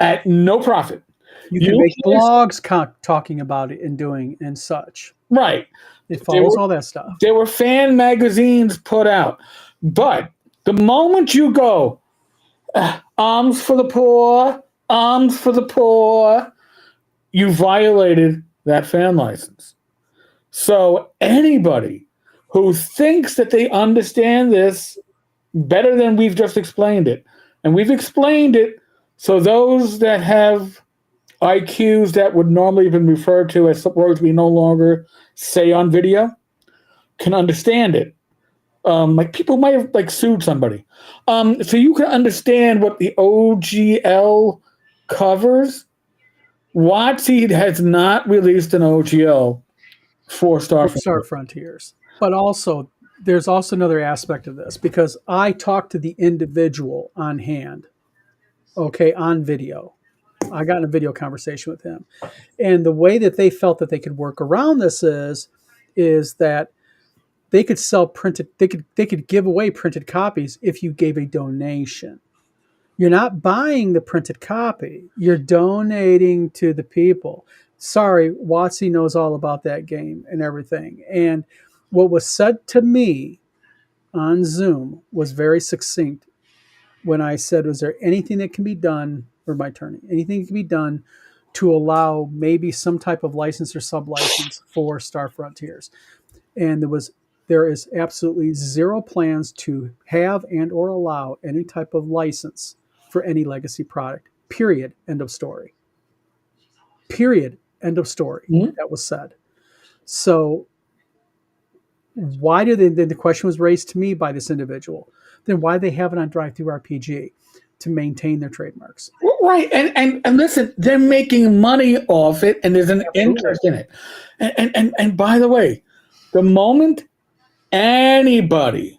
at no profit. You can make blogs talking about it and doing and such. Right. It follows all that stuff. There were fan magazines put out. But the moment you go, arms for the poor, arms for the poor, you violated that fan license. So anybody who thinks that they understand this better than we've just explained it, and we've explained it so those that have IQs that would normally have been referred to as words we no longer say on video can understand it. Like people might have like sued somebody. So you can understand what the OGL covers. WotC has not released an OGL for Star Starfront. Frontiers. But also, there's also another aspect of this because I talked to the individual on hand, okay, on video. I got in a video conversation with him. And the way that they felt that they could work around this is that they could sell printed, they could give away printed copies if you gave a donation. You're not buying the printed copy. You're donating to the people. Sorry, WotC knows all about that game and everything. And what was said to me on Zoom was very succinct when I said, was there anything that can be done, or my attorney, anything that can be done to allow maybe some type of license or sub-license for Star Frontiers? And there is absolutely zero plans to have and or allow any type of license for any legacy product. Period. End of story. Period. End of story. Mm-hmm. That was said. So why then the question was raised to me by this individual. Then why they have it on DriveThruRPG to maintain their trademarks? Right. And listen, they're making money off it and there's an interest in it. And by the way, the moment anybody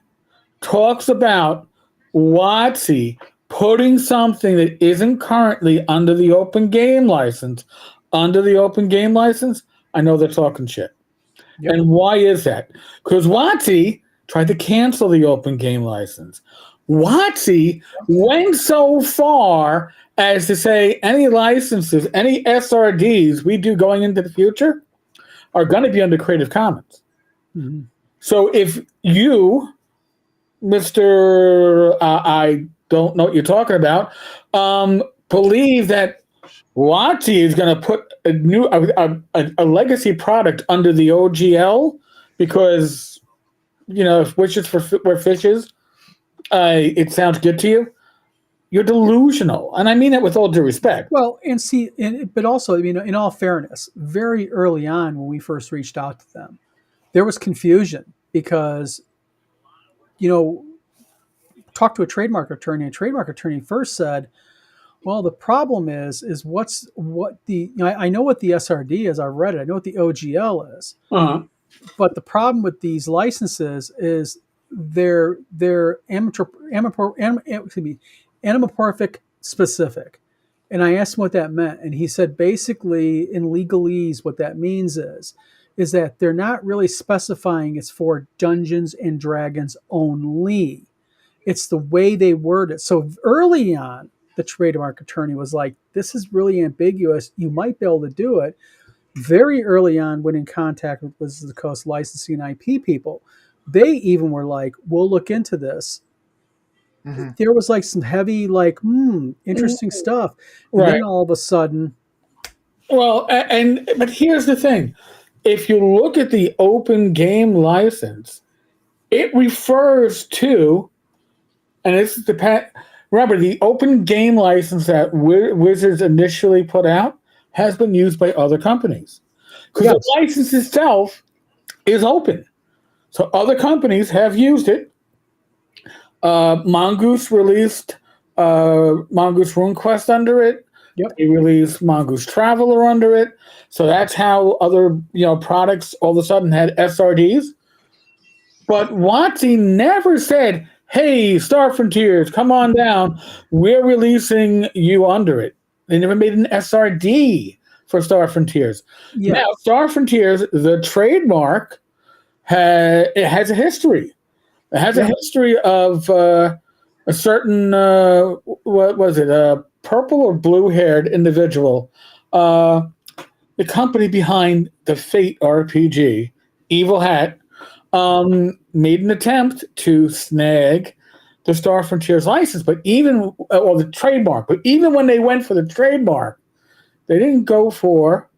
talks about WotC putting something that isn't currently under the open game license, I know they're talking shit. Yep. And why is that? Because WotC tried to cancel the open game license. WotC went so far as to say any licenses, any SRDs we do going into the future are going to be under Creative Commons. Mm-hmm. So if you, Mr. I don't know what you're talking about, believe that WotC is going to put a legacy product under the OGL because, you know, if wishes were fishes, it sounds good to you. You're delusional, and I mean that with all due respect. Well, but also, you know, in all fairness, very early on when we first reached out to them, there was confusion because, you know, talked to a trademark attorney. A trademark attorney first said, well, the problem is I know what the SRD is. I've read it. I know what the OGL is. Uh-huh. But the problem with these licenses is they're anamorphic specific. And I asked him what that meant. And he said, basically, in legalese, what that means is that they're not really specifying it's for Dungeons and Dragons only. It's the way they word it. So early on, the trademark attorney was like, this is really ambiguous. You might be able to do it. Very early on, when in contact with Wizards of the Coast licensing and IP people, they even were like, we'll look into this. Mm-hmm. There was like some heavy, like, interesting stuff. And then all of a sudden. Well, but here's the thing. If you look at the open game license, it refers to, and this is remember, the open game license that Wizards initially put out has been used by other companies. Because the license itself is open. So other companies have used it. Mongoose released Mongoose RuneQuest under it. Yep. They released Mongoose Traveler under it. So that's how other products all of a sudden had SRDs. But WotC never said, hey, Star Frontiers, come on down. We're releasing you under it. They never made an SRD for Star Frontiers. Yeah. Now, Star Frontiers, the trademark, it has a history. It has a history of a certain, what was it, a purple or blue-haired individual the company behind the Fate RPG, Evil Hat, made an attempt to snag the Star Frontiers license, but even or the trademark. But even when they went for the trademark, they didn't go for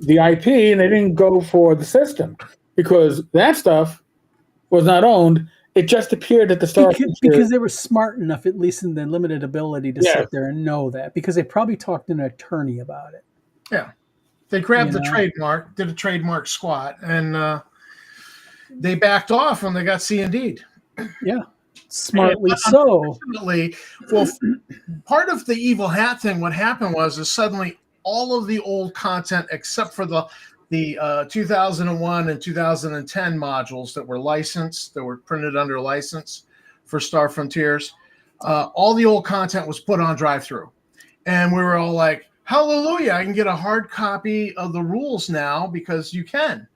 the IP and they didn't go for the system because that stuff was not owned. It just appeared that the Star because they were smart enough, at least in their limited ability, to Yeah. sit there and know that, because they probably talked to an attorney about it. Yeah. They grabbed You the know? trademark, did a trademark squat, and they backed off when they got C&D'd. Yeah, smartly so. Unfortunately, well, part of the Evil Hat thing, what happened is suddenly all of the old content, except for the 2001 and 2010 modules that were licensed, that were printed under license for Star Frontiers, all the old content was put on drive-through. And we were all like, hallelujah, I can get a hard copy of the rules now because you can.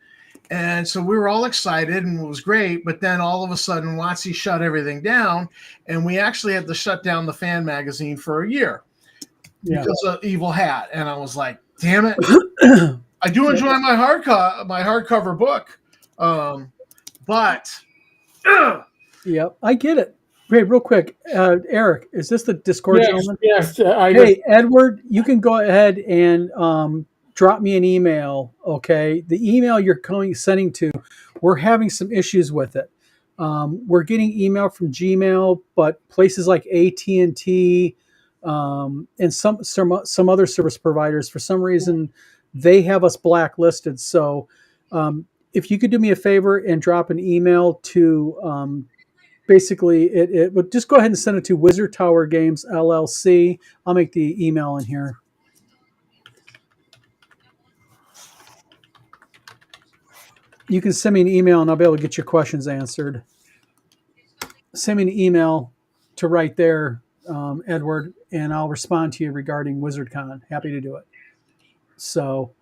And so we were all excited and it was great. But then all of a sudden, WotC shut everything down. And we actually had to shut down the fan magazine for a year because of Evil Hat. And I was like, damn it. I do enjoy my hardcover book. But Yep, I get it. Hey, real quick, Eric, is this the Discord gentleman? Yes. Hey, Edward, you can go ahead and drop me an email. Okay, the email you're sending to, we're having some issues with it. We're getting email from Gmail, but places like AT&T and some other service providers, for some reason, they have us blacklisted. So, if you could do me a favor and drop an email to basically, it would just go ahead and send it to Wizard Tower Games LLC. I'll make the email in here. You can send me an email and I'll be able to get your questions answered. Send me an email to right there, Edward, and I'll respond to you regarding WizardCon. Happy to do it. So,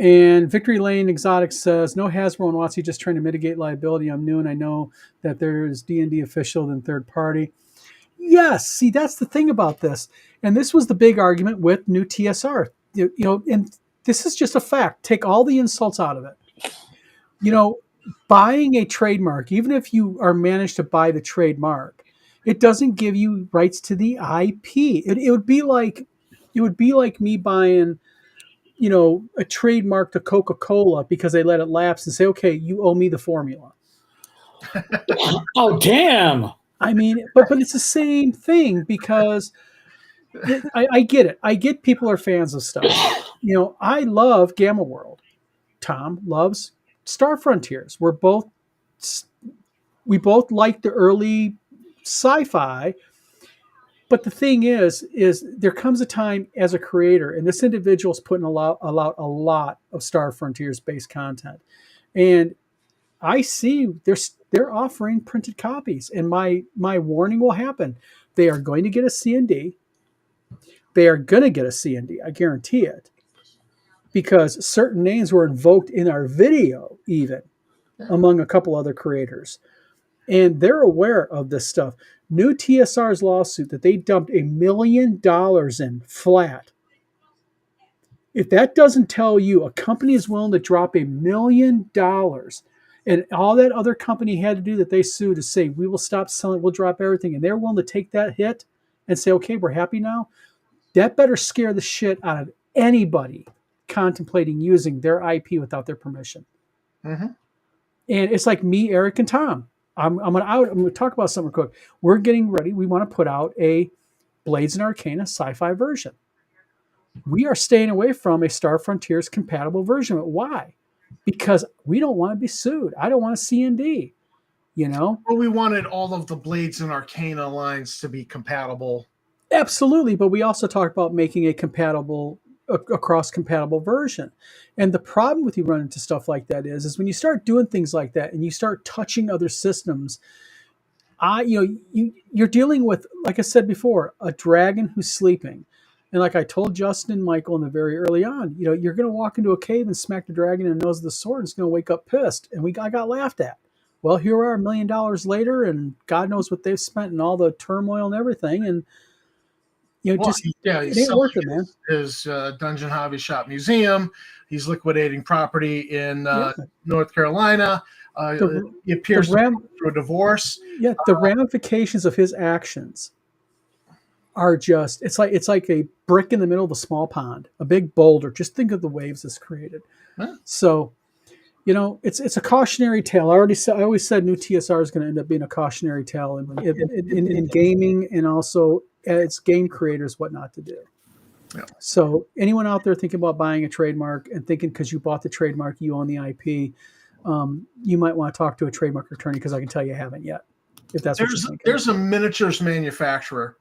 and Victory Lane Exotics says, no Hasbro and WotC, just trying to mitigate liability. I'm new and I know that there's D&D official than third party. Yes, see, that's the thing about this. And this was the big argument with new TSR. And this is just a fact. Take all the insults out of it. Buying a trademark, even if you are managed to buy the trademark, it doesn't give you rights to the IP. It would be like me buying a trademark to Coca-Cola because they let it lapse and say, okay, you owe me the formula. Oh, damn. I mean, but it's the same thing because I get it. I get people are fans of stuff. I love Gamma World. Tom loves Star Frontiers. We both like the early sci-fi. But the thing is there comes a time as a creator, and this individual's putting a lot of Star Frontiers based content, and I see they're offering printed copies, and my warning will happen. They are going to get a C&D. They are going to get a C&D. I guarantee it, because certain names were invoked in our video, even among a couple other creators, and they're aware of this stuff. New TSR's lawsuit that they dumped $1 million in flat. If that doesn't tell you a company is willing to drop $1 million, and all that other company had to do that they sued is say, we will stop selling, we'll drop everything, and they're willing to take that hit and say, okay, we're happy now, that better scare the shit out of anybody contemplating using their IP without their permission. Mm-hmm. And it's like me, Eric, and Tom. I'm going to talk about something quick. We're getting ready. We want to put out a Blades and Arcana sci-fi version. We are staying away from a Star Frontiers compatible version. Why? Because we don't want to be sued. I don't want a C&D, Well, we wanted all of the Blades and Arcana lines to be compatible. Absolutely. But we also talked about making a cross-compatible version. And the problem with you running into stuff like that is when you start doing things like that and you start touching other systems, you're dealing with, like I said before, a dragon who's sleeping. And like I told Justin and Michael in the very early on, you're going to walk into a cave and smack the dragon in the nose of the sword, and it's going to wake up pissed. And I got laughed at. Well, here we are $1 million later, and God knows what they've spent and all the turmoil and everything. And You know, Well, just yeah, it he's ain't selling worth it, man. his Dungeon Hobby Shop Museum. He's liquidating property in Yeah, North Carolina. the He the appears to ram go through a divorce. yeah the ramifications of his actions are just it's like a brick in the middle of a small pond, a big boulder. Just think of the waves it's created. Huh? So it's a cautionary tale. I always said new TSR is going to end up being a cautionary tale in gaming, and also as game creators what not to do. Yeah. So anyone out there thinking about buying a trademark and thinking because you bought the trademark you own the IP, you might want to talk to a trademark attorney because I can tell you haven't yet. If that's what you're thinking. There's a miniatures manufacturer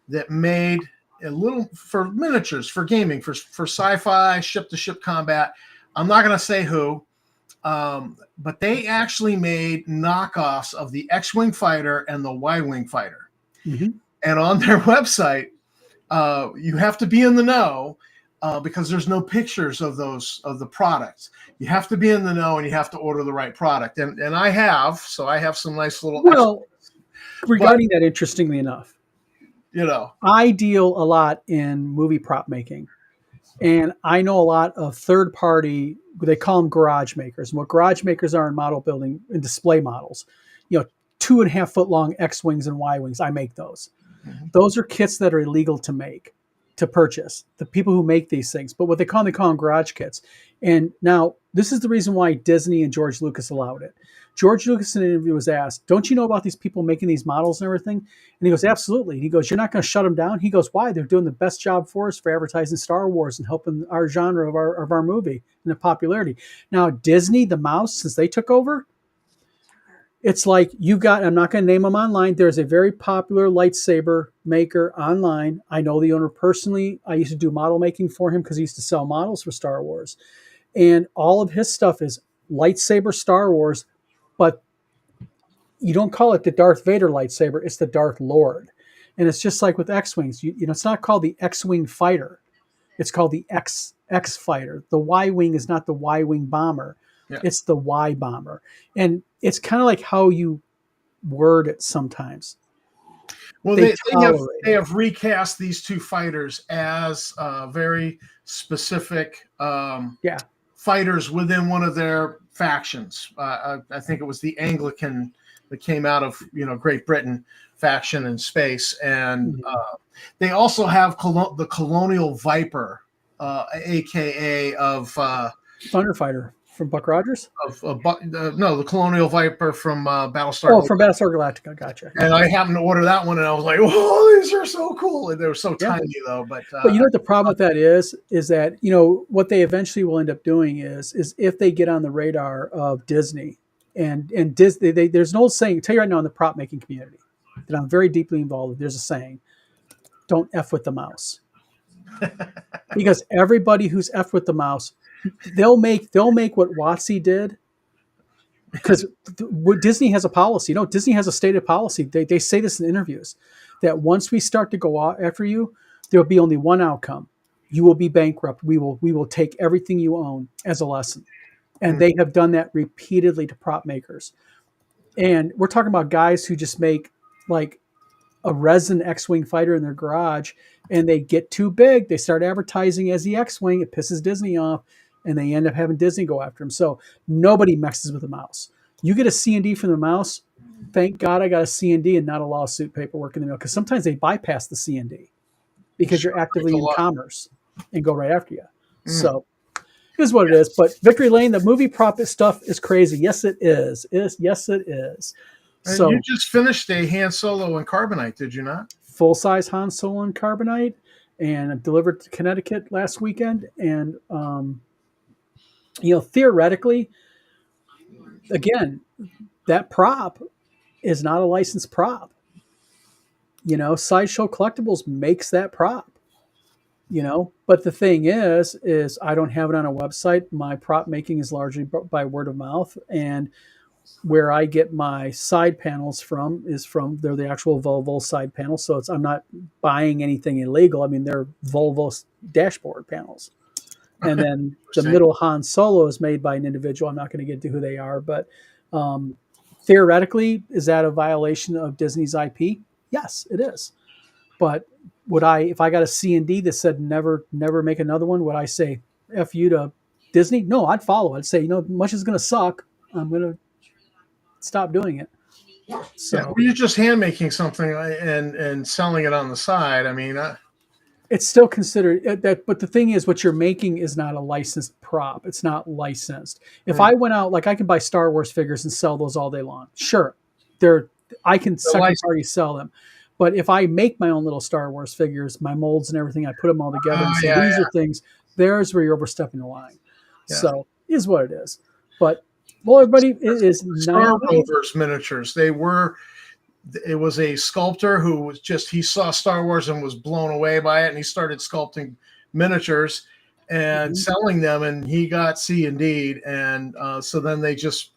that made a little for miniatures for gaming for sci-fi ship to ship combat. I'm not going to say who. But they actually made knockoffs of the X-Wing fighter and the Y-Wing fighter. Mhm. And on their website, you have to be in the know because there's no pictures of the products. You have to be in the know and you have to order the right product. And I have some nice little. Well, regarding that, interestingly enough, I deal a lot in movie prop making. And I know a lot of third party, they call them garage makers. And what garage makers are in model building and display models, 2.5 foot long X Wings and Y Wings, I make those. Mm-hmm. Those are kits that are illegal to purchase, the people who make these things. But what they call them garage kits. And now this is the reason why Disney and George Lucas allowed it. George Lucas in an interview was asked, don't you know about these people making these models and everything? And he goes, absolutely. And he goes, you're not going to shut them down? He goes, why? They're doing the best job for us for advertising Star Wars and helping our genre of our movie and the popularity. Now, Disney, the mouse, since they took over, it's like I'm not going to name them online. There's a very popular lightsaber maker online. I know the owner personally. I used to do model making for him because he used to sell models for Star Wars. And all of his stuff is lightsaber Star Wars, but you don't call it the Darth Vader lightsaber. It's the Darth Lord. And it's just like with X-Wings. It's not called the X-Wing fighter. It's called the X fighter. The Y-Wing is not the Y-Wing bomber. Yeah. It's the Y bomber. And it's kind of like how you word it sometimes. Well, they have recast these two fighters as very specific fighters within one of their factions. I think it was the Anglican that came out of Great Britain faction in space, and they also have the Colonial Viper, aka of Thunderfighter from Buck Rogers. No, the Colonial Viper from Battlestar. Oh, from Battlestar Galactica, gotcha. And I happened to order that one, and I was like, "Oh, these are so cool!" And they were so tiny, though. But you know what the problem with that is that what they eventually will end up doing is if they get on the radar of Disney and Disney, there's an old saying. I'll tell you right now in the prop making community that I'm very deeply involved with. There's a saying: "Don't f with the mouse," because everybody who's f with the mouse, they'll make what WotC did. Because Disney has a policy. Disney has a stated policy. They say this in interviews that once we start to go after you, there will be only one outcome: you will be bankrupt. We will take everything you own as a lesson. And they have done that repeatedly to prop makers. And we're talking about guys who just make like a resin X-Wing fighter in their garage, and they get too big. They start advertising as the X-Wing. It pisses Disney off, and they end up having Disney go after them. So nobody messes with a mouse. You get a C&D from the mouse. Thank God I got a C&D and not a lawsuit paperwork in the mail, because sometimes they bypass the C&D because you're actively in commerce and go right after you. So is what it is. But Victory Lane, the movie prop stuff is crazy. Yes, it is. Yes, it is. And so you just finished a Han Solo and Carbonite, did you not? Full-size Han Solo and Carbonite, and I delivered to Connecticut last weekend. And theoretically, again, that prop is not a licensed prop. Sideshow Collectibles makes that prop. But the thing is I don't have it on a website. My prop making is largely by word of mouth, and where I get my side panels they're the actual Volvo side panels. So I'm not buying anything illegal. I mean, they're Volvo dashboard panels. And then the middle Han Solo is made by an individual. I'm not going to get to who they are, but theoretically, is that a violation of Disney's IP? Yes, it is. But would I, if I got a C&D that said never make another one, would I say F you to Disney? No, I'd follow. I'd say, much is going to suck. I'm going to stop doing it. So Yeah, or you're just hand making something and selling it on the side. I mean, it's still considered that, but the thing is, what you're making is not a licensed prop. It's not licensed. If I went out, like I can buy Star Wars figures and sell those all day long. Sure, I can second party sell them. But if I make my own little Star Wars figures, my molds and everything, I put them all together and say, these are things, there's where you're overstepping the line. Yeah. So is what it is. But well, everybody, it is Star Rovers miniatures. It was a sculptor who was he saw Star Wars and was blown away by it, and he started sculpting miniatures and selling them, and he got C&D'd, and so then they just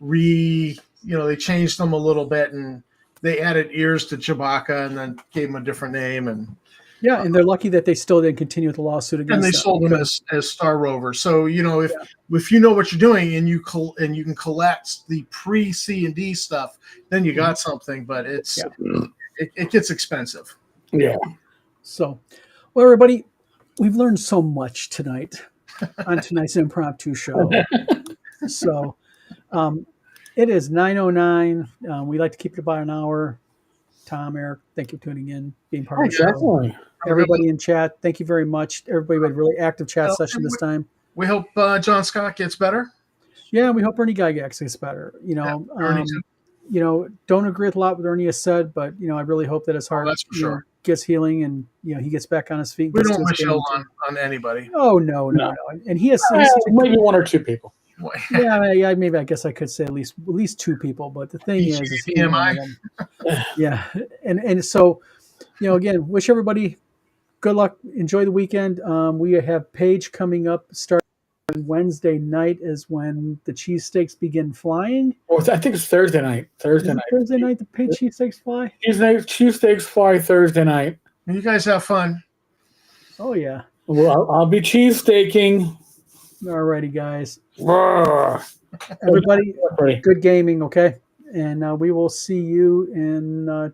they changed them a little bit, and they added ears to Chewbacca and then gave him a different name, and and they're lucky that they still didn't continue with the lawsuit against them. And they sold them as Star Rovers. So if you know what you're doing and you can collect the pre C&D stuff, then you got something. But it gets expensive. Yeah. So, well, everybody, we've learned so much tonight on tonight's impromptu show. So, it is 9:09. We like to keep it about an hour. Tom, Eric, thank you for tuning in, being part of the show. Definitely. Everybody in chat, thank you very much. Everybody had a really active chat session this time. We hope John Scott gets better. Yeah, we hope Ernie Gygax gets better. Don't agree with a lot what Ernie has said, but I really hope that his heart gets healing and he gets back on his feet. We don't wish ill on anybody. Oh no. And he has maybe one or two people. Yeah, maybe I guess I could say at least two people, but the thing is and so again, wish everybody good luck, enjoy the weekend. We have Paige coming up starting Wednesday night is when the cheesesteaks begin flying. Well, I think it's Thursday night. Thursday night the Paige cheesesteaks fly. Cheesesteaks fly Thursday night. You guys have fun. Oh yeah. Well, I'll be cheesesteaking. Alrighty, guys. Everybody, good gaming, okay? And we will see you in